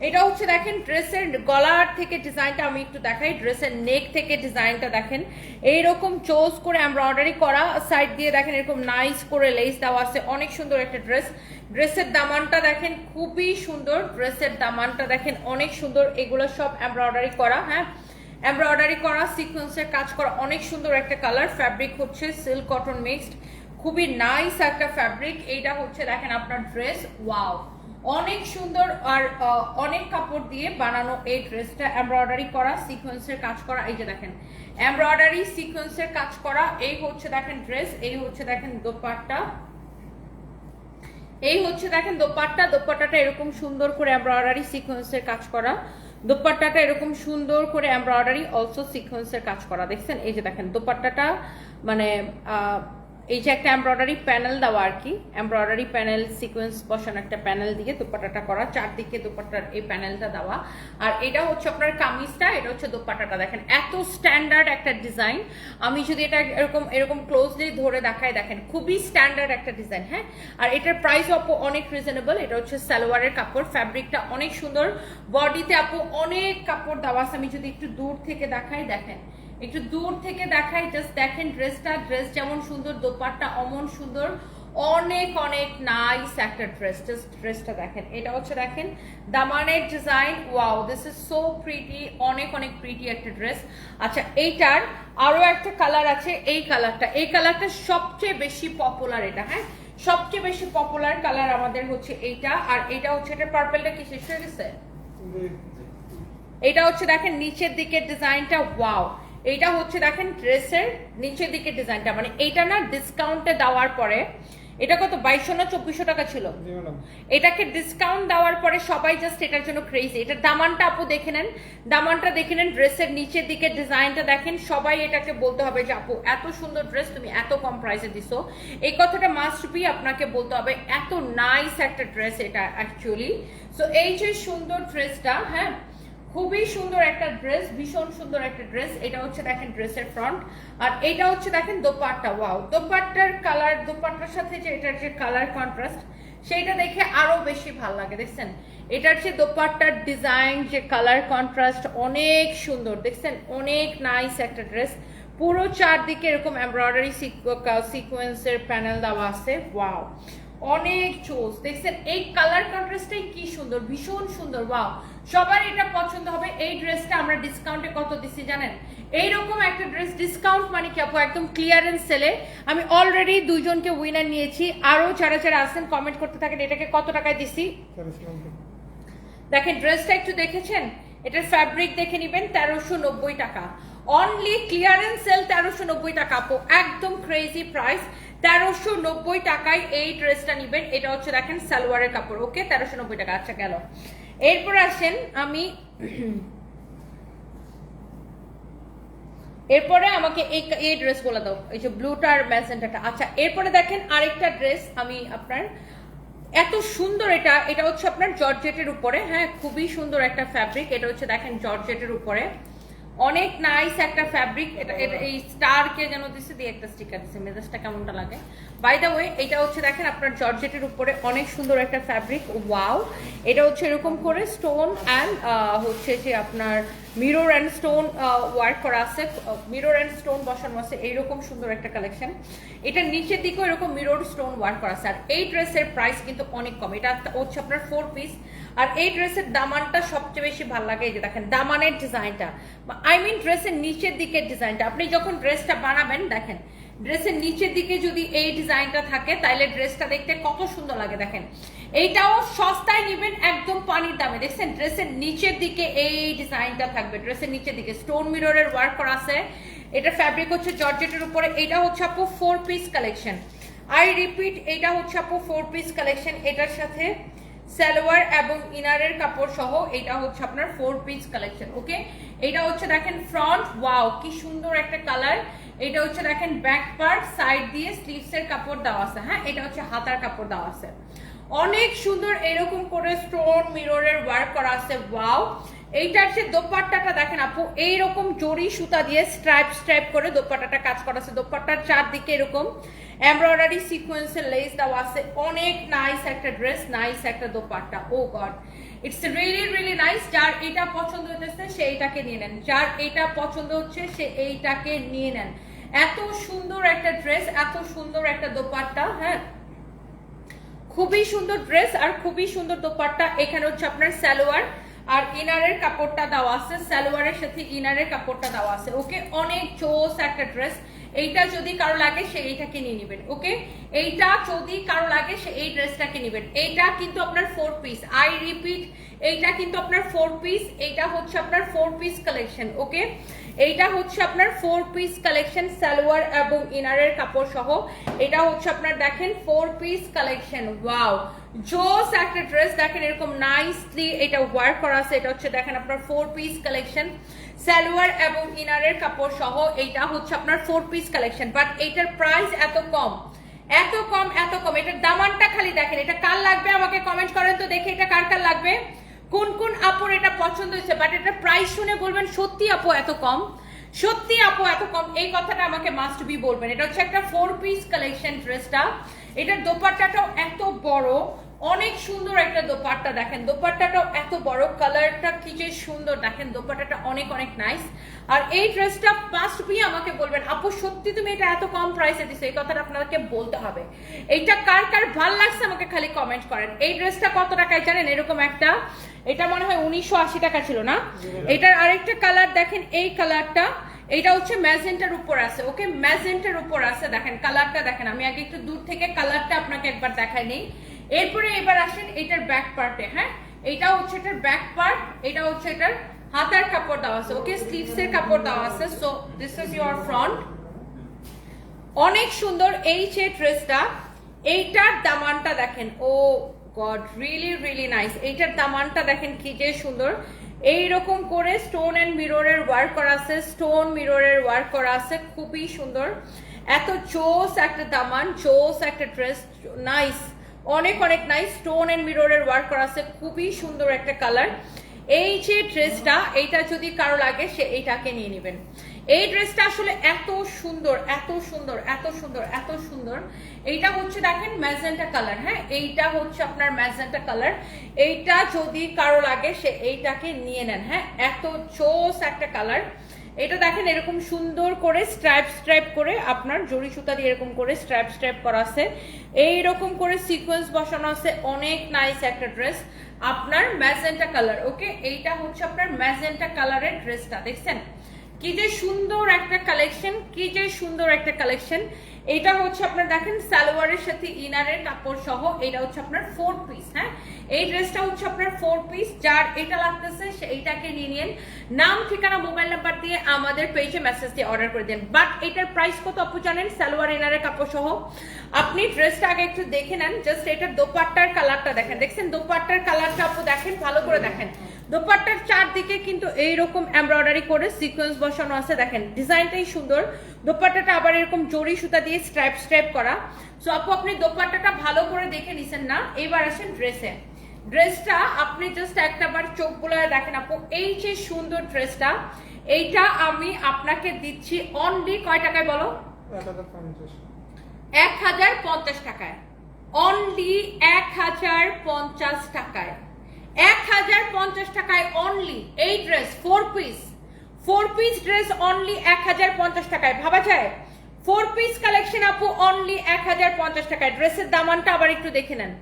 এটা হচ্ছে দেখেন ড্রেসের গলার থেকে ডিজাইনটা আমি একটু দেখাই। ড্রেসের নেক থেকে ডিজাইনটা দেখেন এইরকম চোজ করে এমব্রয়ডারি করা। সাইড দিয়ে দেখেন এরকম নাইস করে লেস দেওয়া আছে। অনেক সুন্দর একটা ড্রেস। ড্রেসের দামানটা দেখেন খুবই সুন্দর। ড্রেসের দামানটা দেখেন অনেক সুন্দর। এগুলো সব এমব্রয়ডারি করা। হ্যাঁ, এমব্রয়ডারি করা, সিকোয়েন্সের কাজ করা, অনেক সুন্দর একটা কালার। ফ্যাব্রিক হচ্ছে সিল্ক কটন মিক্সড, খুবই নাইস একটা ফ্যাব্রিক। এইটা হচ্ছে দেখেন আপনার ড্রেস। ওয়াও, অনেক সুন্দর। আর অনেক কাপড় দিয়ে বানানো এই ড্রেসটা, এমব্রয়ডারি করা, সিকোয়েন্সের কাজ করা। এই যে দেখেন এমব্রয়ডারি সিকোয়েন্সের কাজ করা। এই হচ্ছে দেখেন ড্রেস। এই হচ্ছে দেখেন দোপাট্টা। এই হচ্ছে দেখেন দোপাট্টা। দোপাট্টাটা এরকম সুন্দর করে এমব্রয়ডারি সিকোয়েন্সের কাজ করা। দোপাট্টাটা এরকম সুন্দর করে এমব্রয়ডারি অলসো সিকোয়েন্সের কাজ করা। দেখছেন, এই যে দেখেন দোপাট্টাটা মানে এই যে একটা এমব্রয়ডারি প্যানেল দেওয়া আর কি, এমব্রয়ডারি প্যানেল সিকোয়েন্স বসানো একটা প্যানেল দিয়ে দোপাট্টাটা করা, চারদিকে দোপাট্টার এই প্যানেলটা দেওয়া। আর এটা হচ্ছে আপনার কামিজটা, এটা হচ্ছে দোপাট্টাটা। দেখেন এত স্ট্যান্ডার্ড একটা ডিজাইন, আমি যদি এটা এরকম এরকম ক্লোজলি ধরে দেখাই, দেখেন খুবই স্ট্যান্ডার্ড একটা ডিজাইন। হ্যাঁ, আর এটার প্রাইস আপু অনেক রিজনেবল। এটা হচ্ছে সালোয়ারের কাপড়, ফ্যাব্রিকটা অনেক সুন্দর, বডিতে আপু অনেক কাপড় দেওয়া আছে। আমি যদি একটু দূর থেকে দেখাই, দেখেন একটু দূর থেকে দেখাই, জাস্ট দেখেন ড্রেসটা, ড্রেস যেমন সুন্দর দোপাট্টা অমন সুন্দর, অনেক অনেক নাইস একটা ড্রেস। জাস্ট ড্রেসটা দেখেন, এটা হচ্ছে দেখেন দামানের design, wow this is so pretty, অনেক অনেক প্রিটি একটা ড্রেস। আচ্ছা এইটার আরো একটা কালার আছে, এই কালারটা সবচেয়ে বেশি পপুলার এটা। হ্যাঁ, সবচেয়ে বেশি পপুলার কালার আমাদের হচ্ছে এইটা। আর এটা হচ্ছে, এটা পার্পলটা কি শেষ হয়ে গেছে? এটা হচ্ছে দেখেন নিচের দিকের ডিজাইনটা, ওয়াও। এইটা হচ্ছে দেখেন ড্রেসের নিচের দিকের ডিজাইনটা, মানে এইটা না ডিসকাউন্টে দেওয়ার পরে, এটা কত 2200 না 2400 টাকা ছিল, এটাকে ডিসকাউন্ট দেওয়ার পরে সবাই জাস্ট এটার জন্য ক্রেজি। এটার দামানটা আপু দেখে নেন, দামানটা দেখে নেন, ড্রেসের নিচের দিকের ডিজাইনটা দেখেন, সবাই এটাকে বলতে হবে যে আপু এত সুন্দর ড্রেস তুমি এত কম প্রাইসে দিছো। এই কথাটা মাস্ট বি আপনাকে বলতে হবে, এত নাইস একটা ড্রেস এটা অ্যাকচুয়ালি। সো এই যে সুন্দর ড্রেসটা, হ্যাঁ খুবই সুন্দর একটা ড্রেস, ভীষণ সুন্দর একটা ড্রেস। এটা হচ্ছে দেখেন ড্রেসের ফ্রন্ট, আর এটা হচ্ছে দেখেন দোপাট্টা, ওয়াও। দোপাট্টার কালার, দোপাট্টার সাথে যে এটার যে কালার কন্ট্রাস্ট, সেইটা দেখে আরো বেশি ভালো লাগে। দেখছেন এটার যে দোপাট্টার ডিজাইন, যে কালার কন্ট্রাস্ট অনেক সুন্দর, দেখছেন অনেক নাইস একটা ড্রেস। পুরো চারদিকে এরকম এমব্রয়ডারি সিকোয়েন্সের প্যানেল দেওয়া আছে, ওয়াও অনেক চোজ। দেখছেন এই কালার কন্ট্রাস্টটাই কি সুন্দর, ভীষণ সুন্দর, ওয়াও। সবার এটা পছন্দ হবে। এই ড্রেসটা আমরা ডিসকাউন্টে কত দিছি জানেন? এইরকম একটা ড্রেস ডিসকাউন্ট মানে কি আপু, একদম ক্লিয়ারেন্স সেলে আমি অলরেডি দুইজনকে উইনার নিয়েছি। আরো যারা যারা আসেন কমেন্ট করতে থাকেন এটাকে কত টাকায় দিছি। দেখেন ড্রেসটা একটু দেখেছেন, এটার ফ্যাব্রিক দেখে নিবেন, 1390 টাকা অনলি, ক্লিয়ারেন্স সেল 1390 টাকা আপু, একদম ক্রেজি প্রাইস। 1390 টাকায় এই ড্রেসটা নিবেন। এটা হচ্ছে দেখেন সালোয়ারের কাপড়, ওকে 1390 টাকা। আচ্ছা গেল, এরপর আসেন আমি এরপরে আমাকে এই ড্রেস গুলো দাও, এই যে ব্লুটার ম্যাজেন্টাটা। আচ্ছা এরপরে দেখেন আরেকটা ড্রেস আমি আপনার, এত সুন্দর এটা, এটা হচ্ছে আপনার জর্জেটের উপরে, হ্যাঁ খুবই সুন্দর একটা ফ্যাব্রিক। এটা হচ্ছে দেখেন জর্জেটের উপরে, অনেক নাইস একটা ফ্যাব্রিক। এটা এই স্টার কে যেন দিছে, দিয়ে একটা স্টিকার দিছে, মেজাজটা কেমনটা লাগে। বাই দ্য ওয়ে এটা হচ্ছে দেখেন আপনার জর্জেটের উপরে অনেক সুন্দর একটা ফ্যাব্রিক, ওয়াও। এটা হচ্ছে এরকম করে স্টোন অ্যান্ড হচ্ছে যে আপনার মিরর অ্যান্ড স্টোন ওয়ার্ক করা আছে, মিরর অ্যান্ড স্টোন বসানো আছে, এইরকম সুন্দর একটা কালেকশন। এটা নিচের দিকেও এরকম মিরর স্টোন ওয়ার্ক করা আছে। আর এই ড্রেসের প্রাইস কিন্তু অনেক কম, এটা হচ্ছে আপনার 4 পিস। আর এই ড্রেসের দামানটা সবচেয়ে বেশি ভালো লাগে, এই যে দেখেন দামানের ডিজাইনটা, আই মিন ড্রেসের নিচের দিকের ডিজাইনটা। আপনি যখন ড্রেসটা বানাবেন দেখেন ড্রেসের নিচের দিকে যদি এই ডিজাইনটা থাকে তাহলে ড্রেসটা দেখতে কত সুন্দর লাগে। দেখেন এইটাও সস্তায় নিবেন একদম পানির দামে। দেখছেন ড্রেসের নিচের দিকে এই ডিজাইনটা থাকবে, ড্রেসের নিচের দিকে স্টোন মিররের ওয়ার্ক করা আছে। এটা ফ্যাব্রিক হচ্ছে জর্জেটের উপরে। এটা হচ্ছে আপু 4 পিস কালেকশন, আই রিপিট এটা হচ্ছে আপু 4 পিস কালেকশন। এটার সাথে সালোয়ার এবং ইনারের কাপড় সহ এটা হচ্ছে আপনার 4 পিস কালেকশন, ওকে। এটা হচ্ছে দেখেন ফ্রন্ট, ওয়াও কি সুন্দর একটা কালার। এটা হচ্ছে দেখেন ব্যাক পার্ট, সাইড দিয়ে স্লিভস এর কাপড় দেওয়া আছে, হ্যাঁ এটা হচ্ছে হাতার কাপড় দেওয়া আছে, অনেক সুন্দর এরকম করে স্টোন মিররের ওয়ার্ক করা আছে, ওয়াও। এইটার যে দোপাট্টাটা দেখেন আপু, এইরকম জরি সুতা দিয়ে স্ট্রাইপ স্ট্রাইপ করে দোপাট্টাটা কাজ করা আছে। দোপাট্টার চারদিকে এরকম এমব্রয়ডারি সিকোয়েন্সের লেস দেওয়া আছে, অনেক নাইস একটা ড্রেস, নাইস একটা dupatta, oh God it's really really nice. যার এটা পছন্দ হচ্ছে সে এইটাকে নিয়ে নেন, যার এটা পছন্দ হচ্ছে সে এইটাকে নিয়ে নেন। এত সুন্দর একটা ড্রেস, এত সুন্দর একটা দোপাট্টা, হ্যাঁ খুবই সুন্দর ড্রেস আর খুবই সুন্দর দোপাট্টা। এখানে হচ্ছে আপনার সালোয়ার আর ইনারের কাপড়টা দেওয়া আছে, সালোয়ারের সাথে ইনারের কাপড়টা দেওয়া আছে, ওকে অনেক চোস একটা ড্রেস। এইটা যদি কারো লাগে সে এইটাকে নিয়ে নেবেন, ওকে এইটা যদি কারো লাগে সে এই ড্রেসটাকে নেবেন। এইটা কিন্তু আপনার 4 পিস, আই রিপিট এইটা কিন্তু আপনার 4 পিস। এইটা হচ্ছে আপনার 4 পিস কালেকশন, ওকে। এইটা হচ্ছে আপনার 4 পিস কালেকশন, সালোয়ার এবং ইনারের কাপড় সহ। এটা হচ্ছে আপনার দেখেন 4 পিস কালেকশন। ওয়াও, জোস একটা ড্রেস দেখেন, এরকম নাইসলি এটা ওয়ার্ক করা আছে। এটা হচ্ছে দেখেন আপনার 4 পিস কালেকশন, সালোয়ার এবং ইনারের কাপড় সহ। এইটা হচ্ছে আপনার 4 পিস কালেকশন, বাট এইটার প্রাইস এত কম, এত কম, এত কম। এটার দামানটা খালি দেখেন। এটা কার লাগবে আমাকে কমেন্ট করেন তো দেখে, এটা কার কার লাগবে, কোন কোন আপুর এটা পছন্দ হয়েছে। বাট এটা প্রাইস শুনে বলবেন সত্যি আপু এত কম, সত্যি আপু এত কম, এই কথাটা আমাকে মাস্ট বি বলবেন। এটা হচ্ছে একটা 4 পিস কালেকশন ড্রেসটা। এটার দোপাট্টাটাও এত বড়, অনেক সুন্দর একটা দোপাট্টা দেখেন, দোপাট্টাটাও এত বড়, কালারটা কি যে সুন্দর দেখেন, দোপাট্টাটা অনেক অনেক নাইস। আর এই ড্রেসটা মাস্ট বি আমাকে বলবেন আপু সত্যি তুমি এটা এত কম প্রাইসে দিছো, এই কথাটা আপনাদেরকে বলতে হবে। এইটা কার কার ভাল লাগছে আমাকে খালি কমেন্ট করেন। এই ড্রেসটা কত টাকায় জানেন? এরকম একটা, এটা মনে হয় 1980 টাকা ছিল না? এটার আরেকটা কালার দেখেন, এই কালারটা, এটা হচ্ছে ম্যাজেন্টার উপর আছে। ওকে, ম্যাজেন্টার উপর আছে দেখেন, কালারটা দেখেন। আমি আগে একটু দূর থেকে কালারটা আপনাকে একবার দেখাই নেই, এরপরে এবার আসেন এটার ব্যাক পার্টে। হ্যাঁ, এটা হচ্ছে এটার ব্যাক পার্ট, এটা হচ্ছে এটার হাতার কাপড় দেওয়া আছে। ওকে, স্লিভস এর কাপড় দেওয়া আছে। So this is your front, অনেক সুন্দর এই যে ড্রেসটা। এইটার দামানটা দেখেন, oh god, really really nice. এইটার দামানটা দেখেন কি যে সুন্দর, এইরকম করে স্টোন এন্ড মিররের ওয়ার্ক করা আছে, স্টোন মিররের ওয়ার্ক করা আছে, খুবই সুন্দর। এত জোস একটা দামান, জোস একটা ড্রেস, নাইস, অনেক অনেক নাইস। স্টোন এন্ড মিররের ওয়ার্ক করা আছে, খুবই সুন্দর একটা কালার। এই যে ড্রেসটা, এইটা যদি কারো লাগে সে এইটাকে নিয়ে নেবেন। এই ড্রেসটা আসলে এত সুন্দর, এত সুন্দর, এত সুন্দর, এত সুন্দর। এইটা হচ্ছে দেখেন ম্যাজেন্টা কালার। হ্যাঁ, এইটা হচ্ছে আপনার ম্যাজেন্টা কালার। এইটা যদি কারো লাগে সে এইটাকে নিয়ে নেন। হ্যাঁ, এত জোস একটা কালার। এটা দেখেন এরকম সুন্দর করে স্ট্রাইপ স্ট্রাইপ করে আপনার জড়ি সুতা দিয়ে এরকম করে স্ট্রাইপ স্ট্রাইপ করা আছে, এইরকম করে সিকোয়েন্স বসানো আছে, অনেক নাইস একটা ড্রেস। আপনার ম্যাজেন্টা কালার। ওকে, এইটা হচ্ছে আপনার ম্যাজেন্টা কালারের ড্রেসটা, দেখছেন কি যে সুন্দর একটা কালেকশন, কি যে সুন্দর একটা কালেকশন। এটা হচ্ছে আপনার দেখেন সালোয়ারের সাথে ইনারের কাপড় সহ। এটা হচ্ছে আপনার 4 পিস। হ্যাঁ, এই ড্রেসটা হচ্ছে আপনার 4 পিস। যার এটা লাগতেছে সে এইটাকে নিয়ে নিন, নাম ঠিকানা মোবাইল নাম্বার দিয়ে আমাদের পেজে মেসেজ দিয়ে অর্ডার করে দেন। বাট এটার প্রাইস কত আপু জানেন? সালোয়ার ইনারের কাপড় সহ। আপনি ড্রেসটা আগে একটু দেখে নেন, জাস্ট এটার দোপাট্টার কালারটা দেখেন, দেখছেন দোপাট্টার কালারটা আপু দেখেন, ভালো করে দেখেন। দোপাট্টার চারদিকে কিন্তু এইরকম এমব্রয়ডারি করে সিকোয়েন্স বসানো আছে, দেখেন ডিজাইনটাই সুন্দর। দোপাট্টাটা আবার এরকম জড়ি সুতা দিয়ে স্ট্রাইপ স্ট্রাইপ করা। সো আপু আপনি দোপাট্টাটা ভালো করে দেখে নিছেন না? এবার আসেন ড্রেসে। ড্রেসটা আপনি জাস্ট একটাবার চোখ বুলায় দেখেন আপু, এই যে সুন্দর ড্রেসটা, এইটা আমি আপনাকে দিচ্ছি অনলি কয় টাকায় বলো? 1050 টাকায়। অনলি 1050 টাকায়, 1050 টাকায় অনলি এই dress 4 piece, 4 piece dress only 1050 টাকায়। ভাবা যায়? 4 পিস কালেকশন আপু অনলি 1050 টাকায়। ড্রেসের দামানটা আবার একটু দেখে নেন।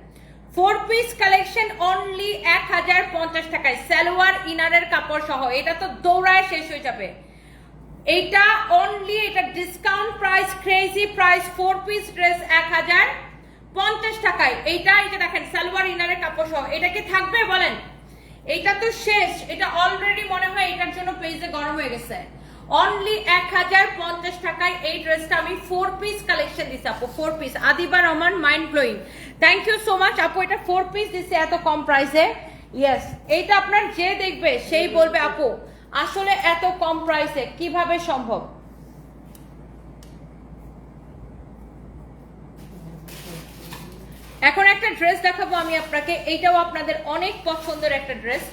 4 পিস কালেকশন অনলি 1050 টাকায়, সালোয়ার ইনারের কাপড় সহ। এটা তো দৌড়ায় শেষ হয়ে যাবে। এইটা অনলি, এটা discount price, crazy price. 4 piece dress 1050 টাকায়। এইটা এটা দেখেন সালোয়ার ইনারের কাপড় সহ। এটা কি থাকবে বলেন? এইটা তো শেষ, এটা অলরেডি মনে হয় এটার জন্য পেজে গরম হয়ে গেছে। অনলি 1050 টাকায় এই ড্রেসটা আমি 4 পিস কালেকশন দিছি আপু, 4 piece. Adiba Rahman, mind blowing, thank you so much আপু। এটা 4 পিস দিছে এত কম প্রাইসে। ইয়েস, এইটা আপনার যে দেখবে সেই বলবে আপু আসলে এত কম প্রাইসে কিভাবে সম্ভব। এখন একটা ড্রেস দেখাবো আমি আপনাকে, এইটাও আপনাদের অনেক পছন্দের একটা ড্রেস।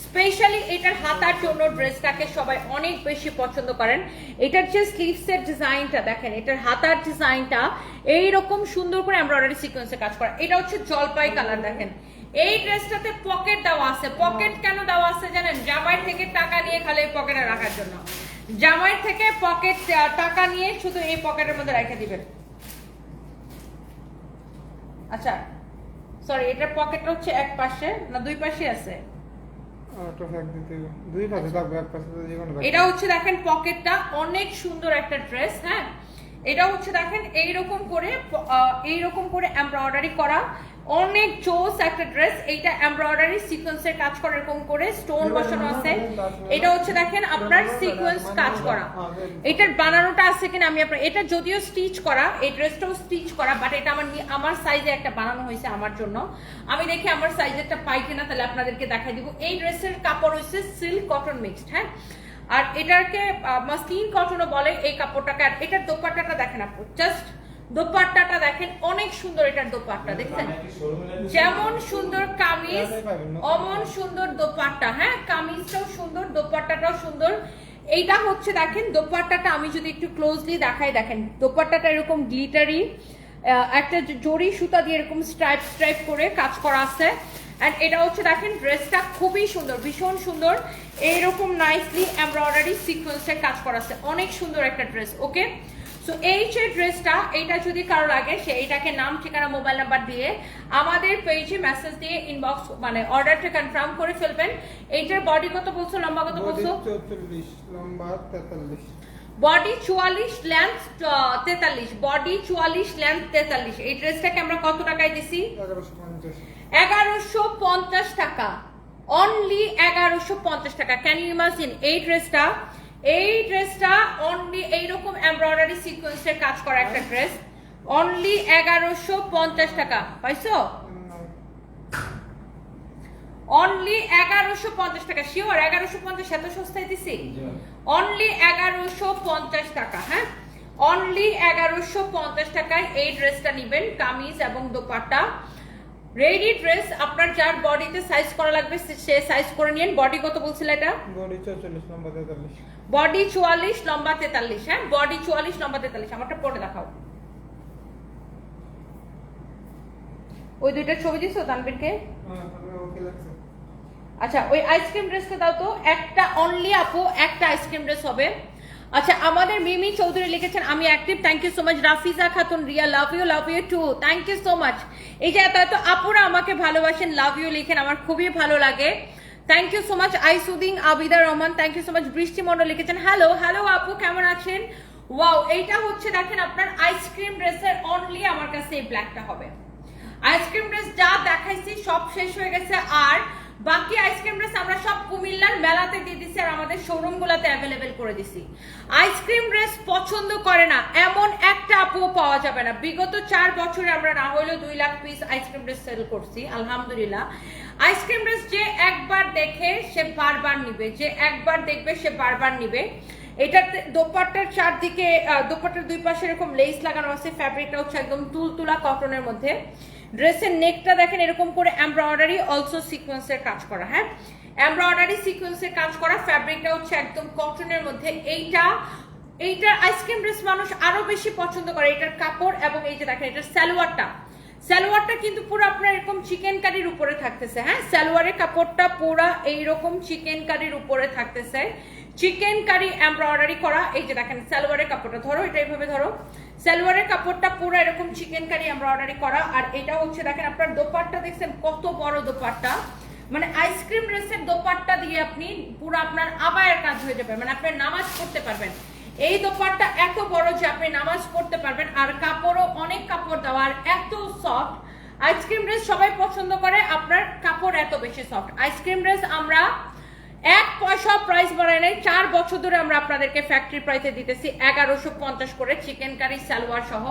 স্পেশালি এটার হাতার জন্য ড্রেসটাকে সবাই অনেক বেশি পছন্দ করেন। এটার যে স্লিভসের ডিজাইনটা দেখেন, এটার হাতার ডিজাইনটা এইরকম সুন্দর করে এমব্রয়ডারি সিকোয়েন্সে কাজ করা। এটা হচ্ছে জলপাই কালার। দেখেন এই ড্রেসটাতে পকেট দেওয়া আছে। পকেট কেন দেওয়া আছে জানেন? জামাই থেকে টাকা নিয়ে খালি পকেটে রাখার জন্য। জামাই থেকে পকেট টাকা নিয়ে শুধু এই পকেটের মধ্যে রেখে দিবেন। আচ্ছা সরি, এটার পকেটটা হচ্ছে এক পাশে না দুই পাশে আছে? এটা হচ্ছে দেখেন পকেটটা অনেক সুন্দর একটা ড্রেস। হ্যাঁ, এটা হচ্ছে দেখেন এইরকম করে এমব্রয়ডারি করা, অনেক জোস একটা ড্রেস। এইটা এমব্রয়ডারি সিকোয়েন্সের কাজ করা, এরকম করে স্টোন বসানো আছে। এটা হচ্ছে দেখেন আপনার সিকোয়েন্স কাজ করা। এটার বানানোটা আছে কিনা আমি আপনার, এটা যদিও স্টিচ করা, এই ড্রেসটাও স্টিচ করা, বাট এটা আমার সাইজে একটা বানানো হয়েছে আমার জন্য। আমি দেখি আমার সাইজেরটা পাই কিনা, তাহলে আপনাদেরকে দেখাই দিব। এই ড্রেসের কাপড় হচ্ছে সিল্ক কটন মিক্সড, হ্যাঁ, আর এটাকে মাসলিন কটনও বলে এই কাপড়টাকে। আর এটার দোপাট্টাটা দেখেন আপু, জাস্ট দোপাট্টাটা দেখেন, অনেক সুন্দর এটার দোপাট্টা, দেখছেন যেমন সুন্দর কামিজ অমন সুন্দর দোপাট্টা, হ্যাঁ, কামিজটাও সুন্দর, দোপাট্টাটাও সুন্দর। এইটা হচ্ছে দেখেন দোপাট্টাটা, আমি যদি একটু ক্লোজলি দেখাই, দেখেন দোপাট্টাটা এরকম গ্লিটারি, একটা জরি সুতা দিয়ে এরকম স্ট্রাইপ করে কাজ করা আছে। এন্ড এটা হচ্ছে দেখেন ড্রেসটা খুবই সুন্দর, ভীষণ সুন্দর, এইরকম নাইসলি এমব্রয়ডারি সিকোয়েন্সের কাজ করা আছে, অনেক সুন্দর একটা ড্রেস। ওকে, সো এই যে ড্রেসটা, এইটা যদি কারো লাগে সে এইটাকে নাম, ঠিকানা, মোবাইল নাম্বার দিয়ে আমাদের পেজে মেসেজ দিয়ে ইনবক্স মানে অর্ডারটা কনফার্ম করে ফেলবেন। এইটার বডি কত বলছো, লম্বা কত বলছো? 44, লম্বা 43, বডি 44, লেন্থ 43, বডি 44, লেন্থ 43। এই ড্রেসটাকে আমরা কত টাকায় দিছি? 1150 টাকা, অনলি 1150 টাকা। ক্যান ইউ ইমাজিন এই ড্রেসটা অনলি এইরকম এমব্রয়ডারি সিকোয়েন্সের কাজ করা একটা ড্রেস, অনলি 1150 টাকা। পাইছো? অনলি 1150 টাকা। শিওর 1150? এত সস্তায় দিছি? অনলি 1150 টাকা, হ্যাঁ, অনলি 1150 টাকায় এই ড্রেসটা নিবেন, কামিজ এবং দোপাট্টা রেডি ড্রেস। আপনার যার বডিতে সাইজ করা লাগবে সে সাইজ করে নিন। বডি কত বলছিল এটা? বডি 44, লম্বা 43, বডি 44, লম্বা 43, হ্যাঁ, বডি 44, লম্বা 43। আমারটা পরে দেখাও। ওই দুইটা ছবি দিছো তানবীরকে? হ্যাঁ, ওকে লাগছে। আচ্ছা, ওই আইসক্রিম ড্রেসটা দাও তো একটা, অনলি আপু একটা আইসক্রিম ড্রেস হবে। আচ্ছা, আমাদের মিমি চৌধুরী লিখেছেন আমি active, thank you so much. Rafiza Khatun, Riya love you too, thank you so much. এই যে এত আপুরা আমাকে ভালোবাসেন, লাভ ইউ লিখেন, আমার খুবই ভালো লাগে, thank you so much. Aisuddin Abida Rahman, thank you so much. Brishti Mondal লিখেছেন হ্যালো আপু, কেমন আছেন? ওয়াও, এইটা হচ্ছে দেখেন আপনার আইসক্রিম ড্রেসের, অনলি আমার কাছে এই ব্ল্যাকটা হবে। আইসক্রিম ড্রেস যা দেখাইছি সব শেষ হয়ে গেছে, আর বাকি আইসক্রিম ড্রেস আমরা সব কুমিল্লার মেলাতে দিয়ে দিছি আর আমাদের শোরুম গুলাতে অ্যাভেলেবেল করে দিছি। আইসক্রিম ড্রেস পছন্দ করে না এমন একটা আপু পাওয়া যাবে না। বিগত 4 বছরে আমরা না হইলেও 2 lakh piece ice cream dress sale করছি, আলহামদুলিল্লাহ। আইসক্রিম ড্রেস যে একবার দেখে সে বারবার নিবে, যে একবার দেখবে সে বারবার নিবে। এটার দোপাট্টার চারদিকে, দোপাট্টার দুই পাশে এরকম লেস লাগানো আছে, ফ্যাব্রিকটা হচ্ছে একদম তুলতুলা কটনের মধ্যে। ড্রেসের নেকটা দেখেন এরকম করে এমব্রয়ডারি অলসো সিকোয়েন্সের কাজ করা, হ্যাঁ, এমব্রয়ডারি সিকোয়েন্সের কাজ করা, ফ্যাব্রিকটা হচ্ছে একদম কটনের মধ্যে। এইটার আইসক্রিম ড্রেস মানুষ আরো বেশি পছন্দ করে, এটার কাপড় এবং এই যে দেখেন এটার সালোয়ারটা কিন্তু পুরো আপনার এরকম চিকেন কারির উপরে থাকতেছে, হ্যাঁ, সালোয়ারের কাপড়টা পুরো এইরকম চিকেন কারির উপরে থাকতেছে, চিকেন কারি এমব্রয়ডারি করা। এই যে দেখেন সালোয়ারের কাপড়টা, ধরো এটা এইভাবে ধরো, সালোয়ারের কাপড়টা পুরো এরকম চিকেন কারি এমব্রয়ডারি করা। আর এটা হচ্ছে দেখেন আপনার দোপাট্টা, দেখছেন কত বড় দোপাট্টা, মানে আইসক্রিম ড্রেসের দোপাট্টা দিয়ে আপনি পুরো আপনার আবায়ের কাজ হয়ে যাবে, মানে আপনি নামাজ পড়তে পারবেন। এই দোপাট্টা এত বড় যে আপনি নামাজ পড়তে পারবেন, আর কাপড়ও অনেক কাপড় দেওয়া, আর এত সফট। আইসক্রিম ড্রেস সবাই পছন্দ করে, আপনার কাপড় এত বেশি সফট। আইসক্রিম ড্রেস আমরা 1 পয়সা প্রাইস বাড়াই নাই, 4 বছর ধরে আমরা আপনাদেরকে ফ্যাক্টরি প্রাইসে দিতেছি 1150 করে, চিকেন কারি সালোয়ার সহ।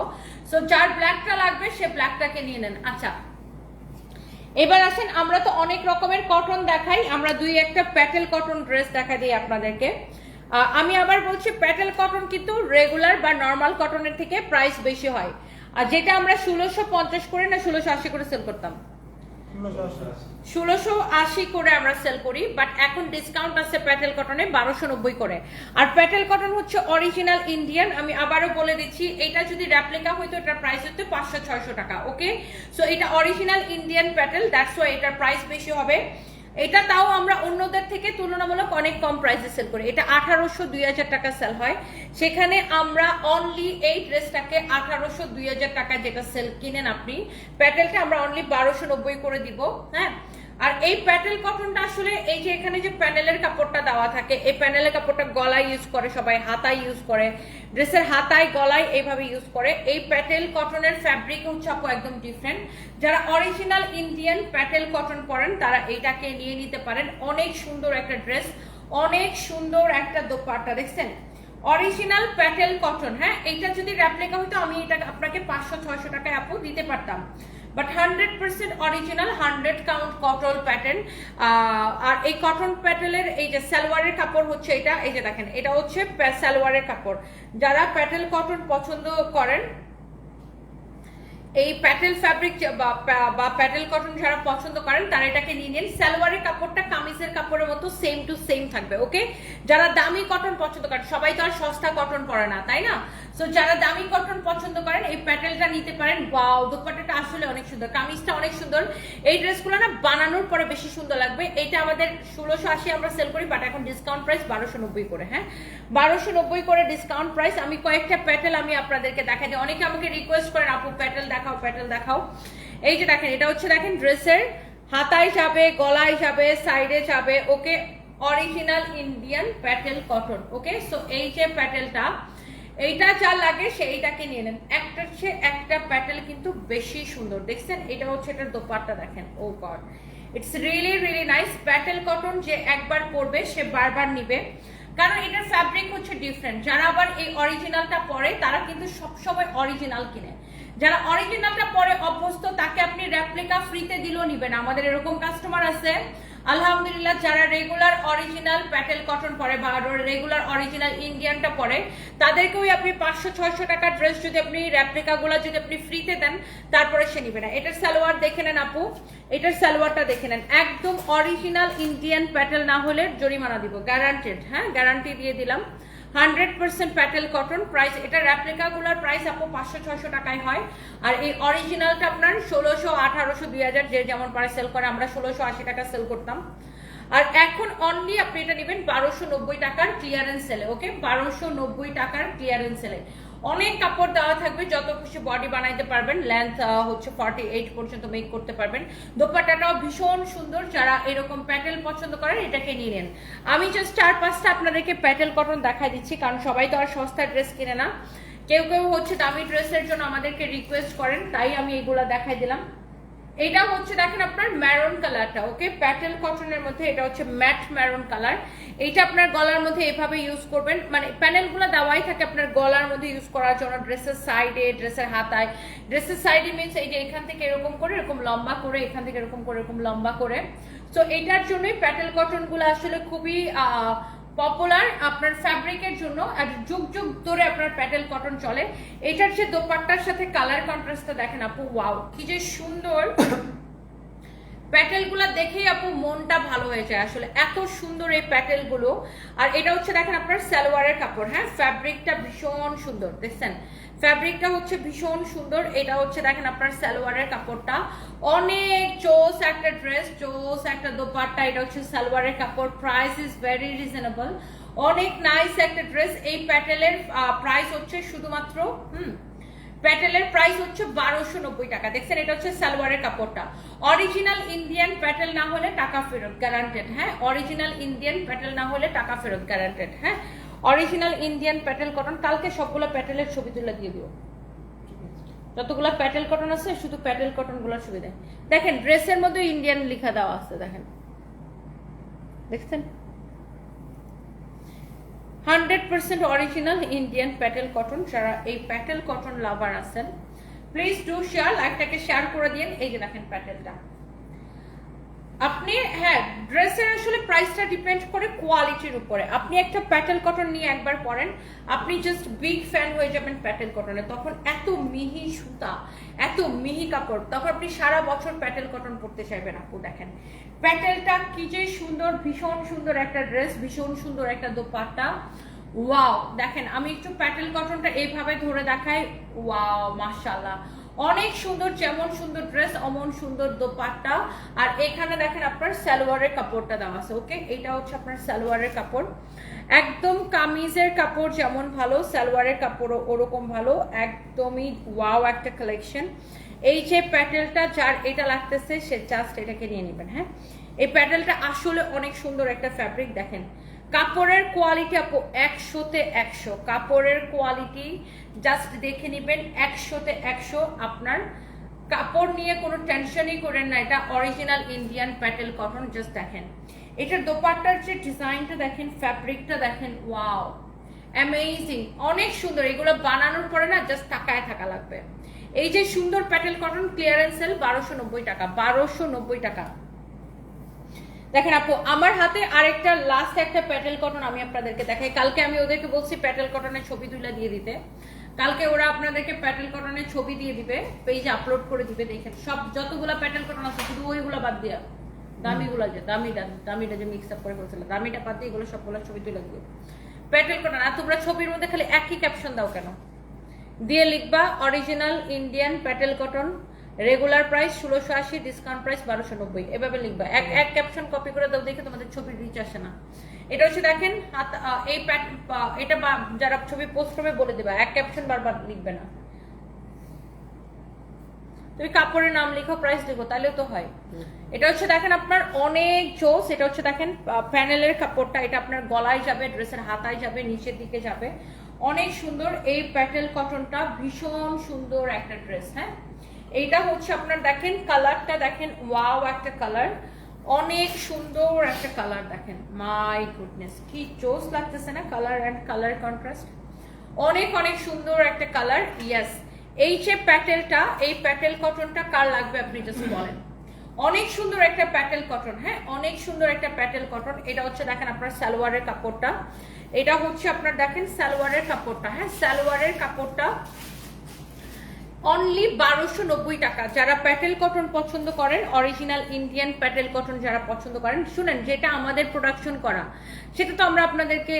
সো যার ব্ল্যাকটা লাগবে সে ব্ল্যাকটাকে নিয়ে নেন। আচ্ছা, এবার আসেন, আমরা তো অনেক রকমের কটন দেখাই, আমরা 2-1টা প্যাটেল কটন ড্রেস দেখা দিই আপনাদেরকে। আমি আবার বলছি প্যাটেল কটন কিন্তু রেগুলার বা নর্মাল কটনের থেকে প্রাইস বেশি হয়। আর যেটা আমরা 1650 করে না 1680 করে সেল করতাম, 1680 করে আমরা সেল করি, বাট এখন ডিসকাউন্ট আছে প্যাটেল কটনে 1290 করে। আর প্যাটেল কটন হচ্ছে অরিজিনাল ইন্ডিয়ান। আমি আবারও বলে দিচ্ছি, এটা যদি রেপ্লিকা হইতো এটার প্রাইস হতো 500-600 টাকা। ওকে, সো এটা original Indian Patel, that's why এটার প্রাইস বেশি হবে। এটা তাও আমরা অন্যদের থেকে তুলনামূলক অনেক কম প্রাইসে সেল করি, এটা 1800-2000 টাকা সেল হয়, সেখানে আমরা অনলি এই ড্রেসটাকে 1800-2000 টাকা যেটা সেল কিনেন আপনি প্যাটেলটা আমরা অনলি 1290 করে দিব, হ্যাঁ। আর এই প্যাটেল কটনটা আসলে এই যে এখানে যে প্যানেলের কাপড়টা দেওয়া থাকে, এই প্যানেলের কাপড়টা গলায় ইউজ করে সবাই, হাতায় ইউজ করে, ড্রেসের হাতায় গলায় এইভাবে ইউজ করে। এই প্যাটেল কটনের ফ্যাব্রিক হচ্ছে আপু একদম ডিফারেন্ট। যারা অরিজিনাল ইন্ডিয়ান প্যাটেল কটন পরেন তারা এইটাকে নিয়ে নিতে পারেন। অনেক সুন্দর একটা ড্রেস, অনেক সুন্দর একটা দোপাট্টা, দেখছেন অরিজিনাল প্যাটেল কটন। হ্যাঁ, এইটা যদি রেপ্লিকা হতো আমি এটা আপনাকে 500-600 টাকায় আপু দিতে পারতাম, but 100% original 100 count cotton pattern. আর এই কটন প্যাটেলের এই যে সালোয়ারের কাপড় হচ্ছে এটা, এই যে দেখেন এটা হচ্ছে সালোয়ারের কাপড়। যারা প্যাটেল কটন পছন্দ করেন, এই প্যাটেল ফ্যাব্রিক বা প্যাটেল কটন যারা পছন্দ করেন তারা এটাকে নিয়ে নিন। সালোয়ারের কাপড়টা কামিজের কাপড়ের মতো সেম টু সেম থাকবে। ওকে, যারা দামি কটন পছন্দ করেন, সবাই তো আর সস্তা কটন পরে না, তাই না? সো যারা দামি কটন পছন্দ করেন এই প্যাটেলটা নিতে পারেন। ওয়াও, দোপাট্টাটা আসলে অনেক সুন্দর, কামিজটা অনেক সুন্দর। এই ড্রেসগুলো না বানানোর পরে বেশি সুন্দর লাগবে। এটা আমাদের 1680 আমরা সেল করি, বাট এখন ডিসকাউন্ট প্রাইস 1290 করে। হ্যাঁ, 1290 করে ডিসকাউন্ট প্রাইস। আমি কয়েকটা প্যাটেল আমি আপনাদেরকে দেখাই দিই। অনেকে আমাকে রিকোয়েস্ট করেন আপু প্যাটেল দেখাও, প্যাটেল দেখাও। এই যে দেখেন এটা হচ্ছে দেখেন ড্রেসের হাতায় যাবে, গলায় যাবে, সাইডে যাবে। ওকে, অরিজিনাল ইন্ডিয়ান প্যাটেল কটন। ওকে, সো এই যে প্যাটেলটা, এইটা যা লাগে সেইটাকে নিয়ে নেন। একটার চেয়ে একটা প্যাটেল কিন্তু বেশি সুন্দর, দেখছেন? এটা হচ্ছে এটার দোপাট্টা, দেখেন। Oh God, it's really really nice. Patel cotton যে একবার পরবে সে বারবার নিবে, কারণ এটার ফ্যাব্রিক হচ্ছে ডিফারেন্ট। যারা আবার এই অরিজিনালটা পরে তারা কিন্তু সবসময় অরিজিনাল কিনে। যারা অরিজিনালটা পরে অভ্যস্ত তাকে আপনি রেপ্লিকা ফ্রিতে দিলেও নিবেন। আমাদের এরকম কাস্টমার আছে আলহামদুলিল্লাহ, যারা রেগুলার অরিজিনাল প্যাটেল কটন পরে বা রেগুলার অরিজিনাল ইন্ডিয়ানটা পরে, তাদেরকেও আপনি 500-600 টাকার ড্রেস যদি আপনি রেপ্লিকা গুলা যদি আপনি ফ্রিতে দেন তারপরে সে নিবে না। এটার সালোয়ার দেখে নেন আপু, এটার সালোয়ারটা দেখে নেন, একদম অরিজিনাল ইন্ডিয়ান প্যাটেল না হলে জরিমানা দিব, গ্যারান্টেড। হ্যাঁ, গ্যারান্টি দিয়ে দিলাম। 100% প্যাটেল কটন। প্রাইস এটা রেপ্লিকা গুলার প্রাইস আপু 500-600 টাকায় হয়, আর এই অরিজিনালটা আপনার 1600, 1800, 2000 যে যেমন পারে সেল করে। আমরা 1680 টাকা সেল করতাম, আর এখন অনলি আপনি এটা নেবেন 1290 টাকার ক্লিয়ারেন্স সেলে। ওকে, 1290 টাকার ক্লিয়ারেন্স সেলে। অনেক কাপড় দেওয়া থাকবে, যত খুশি বডি বানাইতে পারবেন। লেন্থ হচ্ছে 48 পর্যন্ত মেক করতে পারবেন। দোপাট্টাটাও ভীষণ সুন্দর। যারা এরকম প্যাটেল পছন্দ করেন এটাকে নিয়ে নেন। আমি জাস্ট 4-5টা আপনাদেরকে প্যাটেল কটন দেখাই দিচ্ছি, কারণ সবাই তো আর সস্তা ড্রেস কিনে না। কেউ কেউ হচ্ছে দামি ড্রেসের জন্য আমাদেরকে রিকোয়েস্ট করেন, তাই আমি এগুলা দেখাই দিলাম। এটা হচ্ছে দেখেন আপনার ম্যারুন কালারটা। ওকে, প্যাটেল কটনের মধ্যে এটা হচ্ছে ম্যাট ম্যারুন কালার। এইটা আপনার গলার মধ্যে এভাবে ইউজ করবেন, মানে প্যানেলগুলো দেওয়াই থাকে আপনার গলার মধ্যে ইউজ করার জন্য। ড্রেসের সাইডে, ড্রেসের হাতায়, ড্রেসের সাইডে মিনস এই যে এখান থেকে এরকম করে এরকম লম্বা করে, এখান থেকে এরকম করে এরকম লম্বা করে। সো এইটার জন্যই প্যাটেল কটনগুলো আসলে খুবই পপুলার আপনার ফ্যাব্রিকের জন্য। আর যুগ যুগ ধরে আপনার প্যাটেল কটন চলে। এটার যে দোপাট্টার সাথে কালার কন্ট্রাস্টটা দেখেন আপু, ওয়াও কি যে সুন্দর। প্যাটেল গুলা দেখেই আপু মনটা ভালো হয়ে যায়, আসলে এত সুন্দর এই প্যাটেল গুলো। আর এটা হচ্ছে দেখেন আপনার সালোয়ারের কাপড়। হ্যাঁ, ফ্যাব্রিকটা ভীষণ সুন্দর, দেখছেন ফ্যাব্রিকটা হচ্ছে ভীষণ সুন্দর। এটা হচ্ছে দেখেন আপনার সালোয়ারের কাপড়টা, অনেক জোস একটা ড্রেস, জোস একটা দোপাট্টা। এটা হচ্ছে সালোয়ারের কাপড়। প্রাইস ইজ ভেরি রিজনেবল, অনেক নাইস একটা ড্রেস। এই প্যাটেলের প্রাইস হচ্ছে শুধুমাত্র প্যাটেলের প্রাইস হচ্ছে 1290 টাকা। দেখছেন, এটা হচ্ছে সালোয়ারের কাপড়টা। অরিজিনাল ইন্ডিয়ান প্যাটেল না হলে টাকা ফেরত গ্যারান্টেড। হ্যাঁ, অরিজিনাল ইন্ডিয়ান প্যাটেল না হলে টাকা ফেরত গ্যারান্টেড। হ্যাঁ, অরিজিনাল ইন্ডিয়ান প্যাটেল কটন। কালকে সবগুলো প্যাটেলের ছবি তুলে দিয়ে দিও, যতগুলো প্যাটেল কটন আছে শুধু প্যাটেল কটন গুলোর ছবি দেয়। দেখেন ড্রেসের মধ্যে ইন্ডিয়ান লেখা দেওয়া আছে, দেখেন, দেখছেন 100% অরিজিনাল ইন্ডিয়ান প্যাটেল কটন। যারা এই প্যাটেল কটন লাভার আছেন প্লিজ ডু শেয়ার, লাইকটাকে শেয়ার করে দিন। এই যে দেখেন প্যাটেলটা আপনি, হ্যাঁ ড্রেসের আসলে প্রাইসটা ডিপেন্ড করে কোয়ালিটির উপরে। আপনি একটা প্যাটেল কটন নিয়ে একবার পরেন, আপনি জাস্ট বিগ ফ্যান হয়ে যাবেন প্যাটেল কটনের। তখন এত মিহি সুতা, এত মিহি কাপড়, তখন আপনি সারা বছর প্যাটেল কটন পরতে চাইবেন। আপু দেখেন প্যাটেলটা কি যে সুন্দর, ভীষণ সুন্দর একটা ড্রেস, ভীষণ সুন্দর একটা দোপাট্টা। ওয়াও, দেখেন আমি একটু প্যাটেল কটনটা এইভাবে ধরে দেখাই। ওয়াও, মাশাআল্লাহ, অনেক সুন্দর। যেমন সুন্দর ড্রেস অমন সুন্দর দোপাট্টা। আর এখানে দেখেন আপনার সালোয়ারের কাপড়টা দেওয়া আছে। ওকে, এটা হচ্ছে আপনার সালোয়ারের কাপড়, একদম কামিজের কাপড় যেমন ভালো সালোয়ারের কাপড়ও ওরকম ভালো, একদমই ওয়াও একটা কালেকশন। এই যে প্যাটেলটা যার এটা লাগতেছে সে জাস্ট এটাকে নিয়ে নেবেন। হ্যাঁ, এই প্যাটেলটা আসলে অনেক সুন্দর একটা ফ্যাব্রিক। দেখেন কাপড়ের কোয়ালিটি আপু 100-তে 100, কাপড়ের কোয়ালিটি জাস্ট দেখে নেবেন 100-তে 100। আপনার কাপড় নিয়ে কোনো টেনশনই করেন না, এটা original Indian Patel cotton. Just দেখেন এটার দোপাট্টার যে ডিজাইনটা দেখেন, ফ্যাব্রিকটা দেখেন, ওয়াও অ্যামেজিং, অনেক সুন্দর। এগুলো বানানোর পরে না জাস্ট তাকায় থাকা লাগবে। এই যে সুন্দর প্যাটেল কটন ক্লিয়ারেন্স সেল 1290 টাকা, 1290 টাকা। দেখেন আপু আমার হাতে আরেকটা লাস্ট একটা প্যাটেল কটন আমি আপনাদেরকে দেখাই। কালকে আমি ওদেরকে বলছি প্যাটেল কটনের ছবি তুলে দিয়ে দিতে, কালকে ওরা আপনাদেরকে প্যাটেল কটনের ছবি দিয়ে দিবে, পেজে আপলোড করে দিবে। দেখেন সব যতগুলা প্যাটেল কটন আছে শুধু ওইগুলা বাদ দিয়া দামিগুলা, যে দামিটা যে মিক্স আপ করে ফেলছিল, দামিটা বাদ দিয়ে এগুলো সবগুলো ছবি তুলে দিবে প্যাটেল কটন। আর তোমরা ছবির মধ্যে খালি একই ক্যাপশন দাও কেন? দিয়ে লিখবা original Indian Patel cotton, regular price 1680, discount price 1290, এভাবে লিখবা। এক ক্যাপশন কপি করে দাও, দেখে তোমাদের ছবির রিচ আসে না। এটা হচ্ছে দেখেন এই এটা যারা ছবি পোস্ট করবে বলে দিবা, এক ক্যাপশন বারবার লিখবে না। তুমি কাপড়ের নাম লিখো, প্রাইস লিখো, তাহলেও তো হয়। এটা হচ্ছে দেখেন আপনার অনেক জোস। এটা হচ্ছে দেখেন প্যানেলের কাপড়টা, এটা আপনার গলায় যাবে, ড্রেসের হাতায় যাবে, নিচের দিকে যাবে, অনেক সুন্দর। এই প্যাটেল কটনটা ভীষণ সুন্দর একটা ড্রেস। হ্যাঁ, এইটা হচ্ছে আপনার দেখেন কালারটা দেখেন, ওয়াও একটা কালার, অনেক সুন্দর একটা কালার। দেখেন মাই গুডনেস কি জোস লাগতেছে না, কালার অ্যান্ড কালার কন্ট্রাস্ট, অনেক অনেক সুন্দর একটা কালার। ইয়েস, এই যে প্যাটেলটা, এই প্যাটেল কটনটা কার লাগবে আপনি জাস্ট বলেন। অনেক সুন্দর একটা প্যাটেল কটন। হ্যাঁ, অনেক সুন্দর একটা প্যাটেল কটন। এটা হচ্ছে দেখেন আপনার সালোয়ারের কাপড়টা, এটা হচ্ছে আপনার দেখেন সালোয়ারের কাপড়টা। হ্যাঁ, সালোয়ারের কাপড়টা অনলি 1290 টাকা। যারা প্যাটেল কটন পছন্দ করেন, অরিজিনাল ইন্ডিয়ান প্যাটেল কটন যারা পছন্দ করেন, শুনেন যেটা আমাদের প্রোডাকশন করা সেটা তো আমরা আপনাদেরকে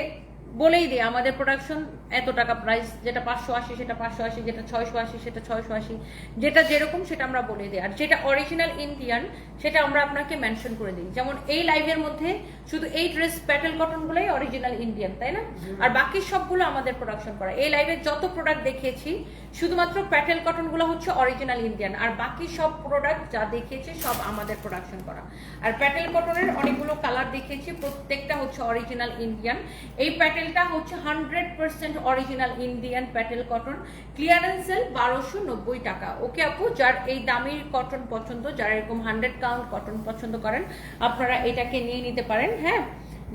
বলেই দিই, আমাদের প্রোডাকশন এত টাকা প্রাইস, যেটা 580 সেটা 580, যেটা 680 সেটা 680, যেটা যেরকম সেটা আমরা বলে দিই। আর যেটা অরিজিনাল ইন্ডিয়ান সেটা আমরা আপনাকে মেনশন করে দিই। যেমন এই লাইভের মধ্যে শুধু এই ড্রেস প্যাটেল কটনগুলোই অরিজিনাল ইন্ডিয়ান, তাই না? আর বাকি সবগুলো আমাদের প্রোডাকশন করা। এই লাইভে যত প্রোডাক্ট দেখিয়েছি শুধুমাত্র প্যাটেল কটনগুলো হচ্ছে অরিজিনাল ইন্ডিয়ান, আর বাকি সব প্রোডাক্ট যা দেখিয়েছি সব আমাদের প্রোডাকশন করা। আর প্যাটেল কটনের অনেকগুলো কালার দেখিয়েছি, প্রত্যেকটা হচ্ছে অরিজিনাল ইন্ডিয়ান। এই প্যাটেলটা হচ্ছে 100% original Indian Patel cotton, clearance sale 1290 টাকা। ওকে আপু, যার এই দামি কটন পছন্দ, যারা এরকম 100 কাউন্ট কটন পছন্দ করেন, আপনারা এটাকে নিয়ে নিতে পারেন। হ্যাঁ,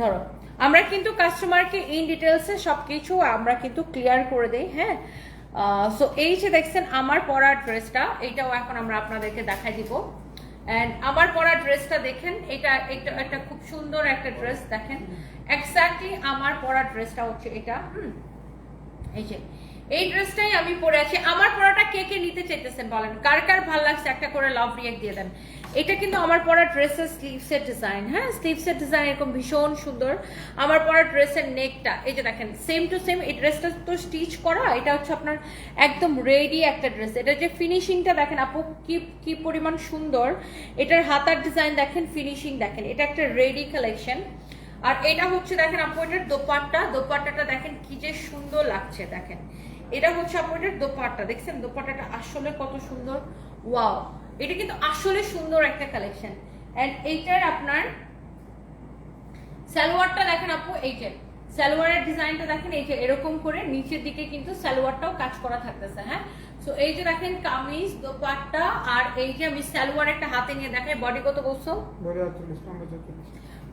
ধরো আমরা কিন্তু কাস্টমারকে ইন ডিটেলসে সবকিছু আমরা কিন্তু ক্লিয়ার করে দেই। হ্যাঁ, সো এই যে দেখছেন আমার পরা ড্রেসটা, এইটাও এখন আমরা আপনাদেরকে দেখাই দিব। এন্ড আমার পরা ড্রেসটা দেখেন, এটা একটা খুব সুন্দর একটা ড্রেস। দেখেন এক্স্যাক্টলি আমার পরা ড্রেসটা হচ্ছে এটা। এই যে এই ড্রেসটাই আমি পরে আছি। আমার পরাটা কে কে নিতে চাইতেছেন বলেন, কার কার ভালো লাগছে একটা করে লাভ রিঅ্যাক্ট দিয়ে দেন। এটা কিন্তু আমার পরা ড্রেসের স্লিভসের ডিজাইন। হ্যাঁ, স্লিভসের ডিজাইন এরকম ভীষণ সুন্দর। আমার পরা ড্রেসের নেকটা এই যে দেখেন সেম টু সেম। এই ড্রেসটা তো স্টিচ করা, এটা হচ্ছে আপনার একদম রেডি একটা ড্রেস। এটা যে ফিনিশিংটা দেখেন আপু কি পরিমাণ সুন্দর। এটার হাতার ডিজাইন দেখেন, ফিনিশিং দেখেন, এটা একটা রেডি কালেকশন। আর এটা হচ্ছে দেখেন আপু এটার দোপাট্টাটা দেখেন কি যে সুন্দর লাগছে। দেখেন এটা হচ্ছে আপু এটার দোপাট্টা, দেখছেন দোপাট্টাটা আসলে কত সুন্দর, ওয়াও। এটা কিন্তু আসলে সুন্দর একটা কালেকশন। এন্ড এইটার আপনার সালোয়ারটা দেখেন আপু, এই যে সালোয়ারের ডিজাইনটা দেখেন, এই যে এরকম করে নিচের দিকে কিন্তু সালোয়ারটাও কাজ করা থাকতেছে। হ্যাঁ, সো এই যে দেখেন কামিজ, দোপাট্টা, আর এই যে আমি সালোয়ার একটা হাতে নিয়ে দেখাই। বডি কত বলছো? বডি 48, লম্বা 44,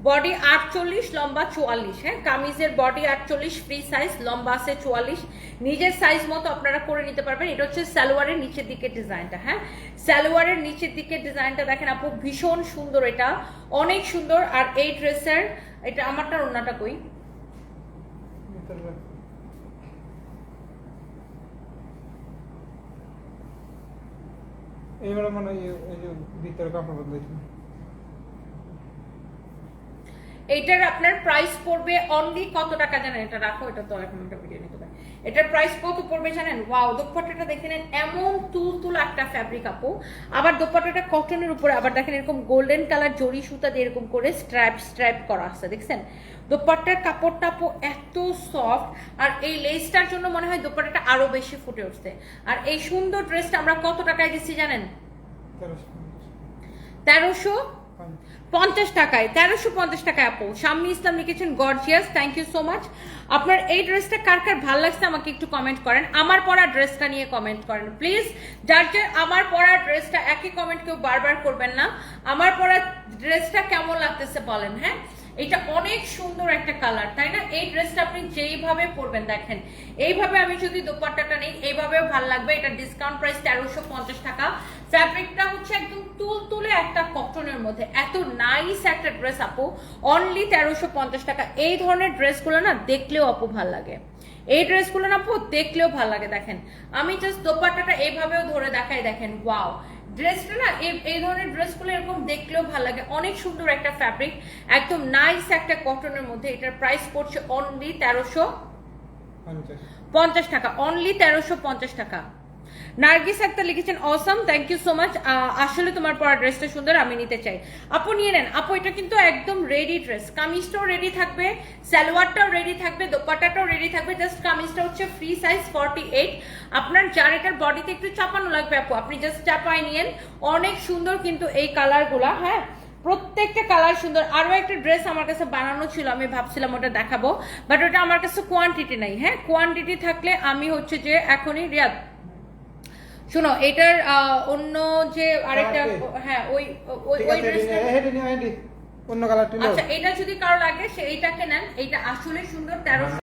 বডি 48, লম্বা 44। হ্যাঁ, কামিজের বডি 48, ফ্রি সাইজ, লম্বা আছে 44। নিজের সাইজ মতো আপনারা করে নিতে পারবেন। এটা হচ্ছে সালোয়ারের নিচের দিকের ডিজাইনটা। হ্যাঁ, সালোয়ারের নিচের দিকের ডিজাইনটা দেখেন আপু ভীষণ সুন্দর, এটা অনেক সুন্দর। আর এই ড্রেসের এটা আমারটার ওন্নাটা কই? এইবার মানে এই যে ভিতরে কাপড় বদলাইছে। এটার আপনার প্রাইস পড়বে অনলি কত টাকা জানেন? এটা রাখো, এটা তো এখন একটা ভিডিও নিতে পারে। এটার প্রাইস কত পড়বে জানেন? ওয়াও, দোপাট্টাটা দেখে নেন, এমন তুলতুলা একটা ফ্যাব্রিক আপু। আবার দোপাট্টাটা কটনের উপরে, আবার দেখেন এরকম গোল্ডেন কালার জরি সুতা দিয়ে এরকম করে স্ট্র্যাপ করা আছে, দেখছেন? দোপাট্টার কাপড়টা আপু এত সফট, আর এই লেসটার জন্য মনে হয় দোপাট্টাটা আরো বেশি ফুটে উঠছে। আর এই সুন্দর ড্রেসটা আমরা কত টাকায় দিচ্ছি জানেন? 1350 টাকায়। 1350 টাকায় আপু। শাম্মী ইসলাম লিখেছেন gorgeous, thank you so much. আপনার এই ড্রেসটা কার কার ভালো লাগছে আমাকে একটু কমেন্ট করেন। আমার পরা ড্রেসটা নিয়ে কমেন্ট করেন প্লিজ। যার যার আমার পরা ড্রেসটা, একই কমেন্ট কেউ বারবার করবেন না। আমার পরা ড্রেসটা কেমন লাগতেছে বলেন। হ্যাঁ, এটা অনেক সুন্দর একটা কালার, তাই না? এই ড্রেসটা আপনি যেইভাবে পরবেন, দেখেন এইভাবে আমি যদি দোপাট্টাটা নেই এইভাবেও ভালো লাগবে। এটা ডিসকাউন্ট প্রাইস 1350 টাকা। ফ্যাব্রিকটা হচ্ছে একদম তুলতুলে একটা কটনের মধ্যে, এত নাইস একটা ড্রেস আপু, অনলি 1350 টাকা। এই ধরনের ড্রেসগুলো না দেখলেও আপু ভাল লাগে, এই ড্রেসগুলো না আপু দেখলেও ভাল লাগে। দেখেন আমি জাস্ট দোপাট্টাটা এইভাবেও ধরে দেখাই, দেখেন ওয়াও। ড্রেসটা না এই ধরনের ড্রেসগুলো এরকম দেখলেও ভালো লাগে, অনেক সুন্দর একটা ফ্যাব্রিক, একদম নাইস একটা কটনের মধ্যে। এটার প্রাইস পড়ছে অনলি 1350 টাকা, অনলি 1350 টাকা। নার্গিস আক্তার লিখেছেন অসম, থ্যাংক ইউ সো মাচ। আসলে তোমার পরা ড্রেসটা সুন্দর, আমি নিতে চাই। আপু নিয়ে নেন আপু, এটা কিন্তু একদম রেডি ড্রেস। কামিজটাও রেডি থাকবে, সালোয়ারটাও রেডি থাকবে, দোপাট্টাটাও রেডি থাকবে। জাস্ট কামিজটা হচ্ছে ফ্রি সাইজ 48। আপনার যার এটার বডিতে একটু চাপানো লাগবে আপু, আপনি জাস্ট চাপাই নিয়েন। অনেক সুন্দর কিন্তু এই কালারগুলা, হ্যাঁ প্রত্যেকটা কালার সুন্দর। আরো একটা ড্রেস আমার কাছে বানানো ছিল, আমি ভাবছিলাম ওটা দেখাবো, বাট ওটা আমার কাছে কোয়ান্টিটি নাই। হ্যাঁ, কোয়ান্টিটি থাকলে আমি হচ্ছে যে এখনই রিয়াদ শোনো, এটার অন্য যে আরেকটা, হ্যাঁ ওই ড্রেসটা, অন্য কালারটি আচ্ছা এটা যদি কারো লাগে সে এইটাকে নেন। এইটা আসলে সুন্দর, 1300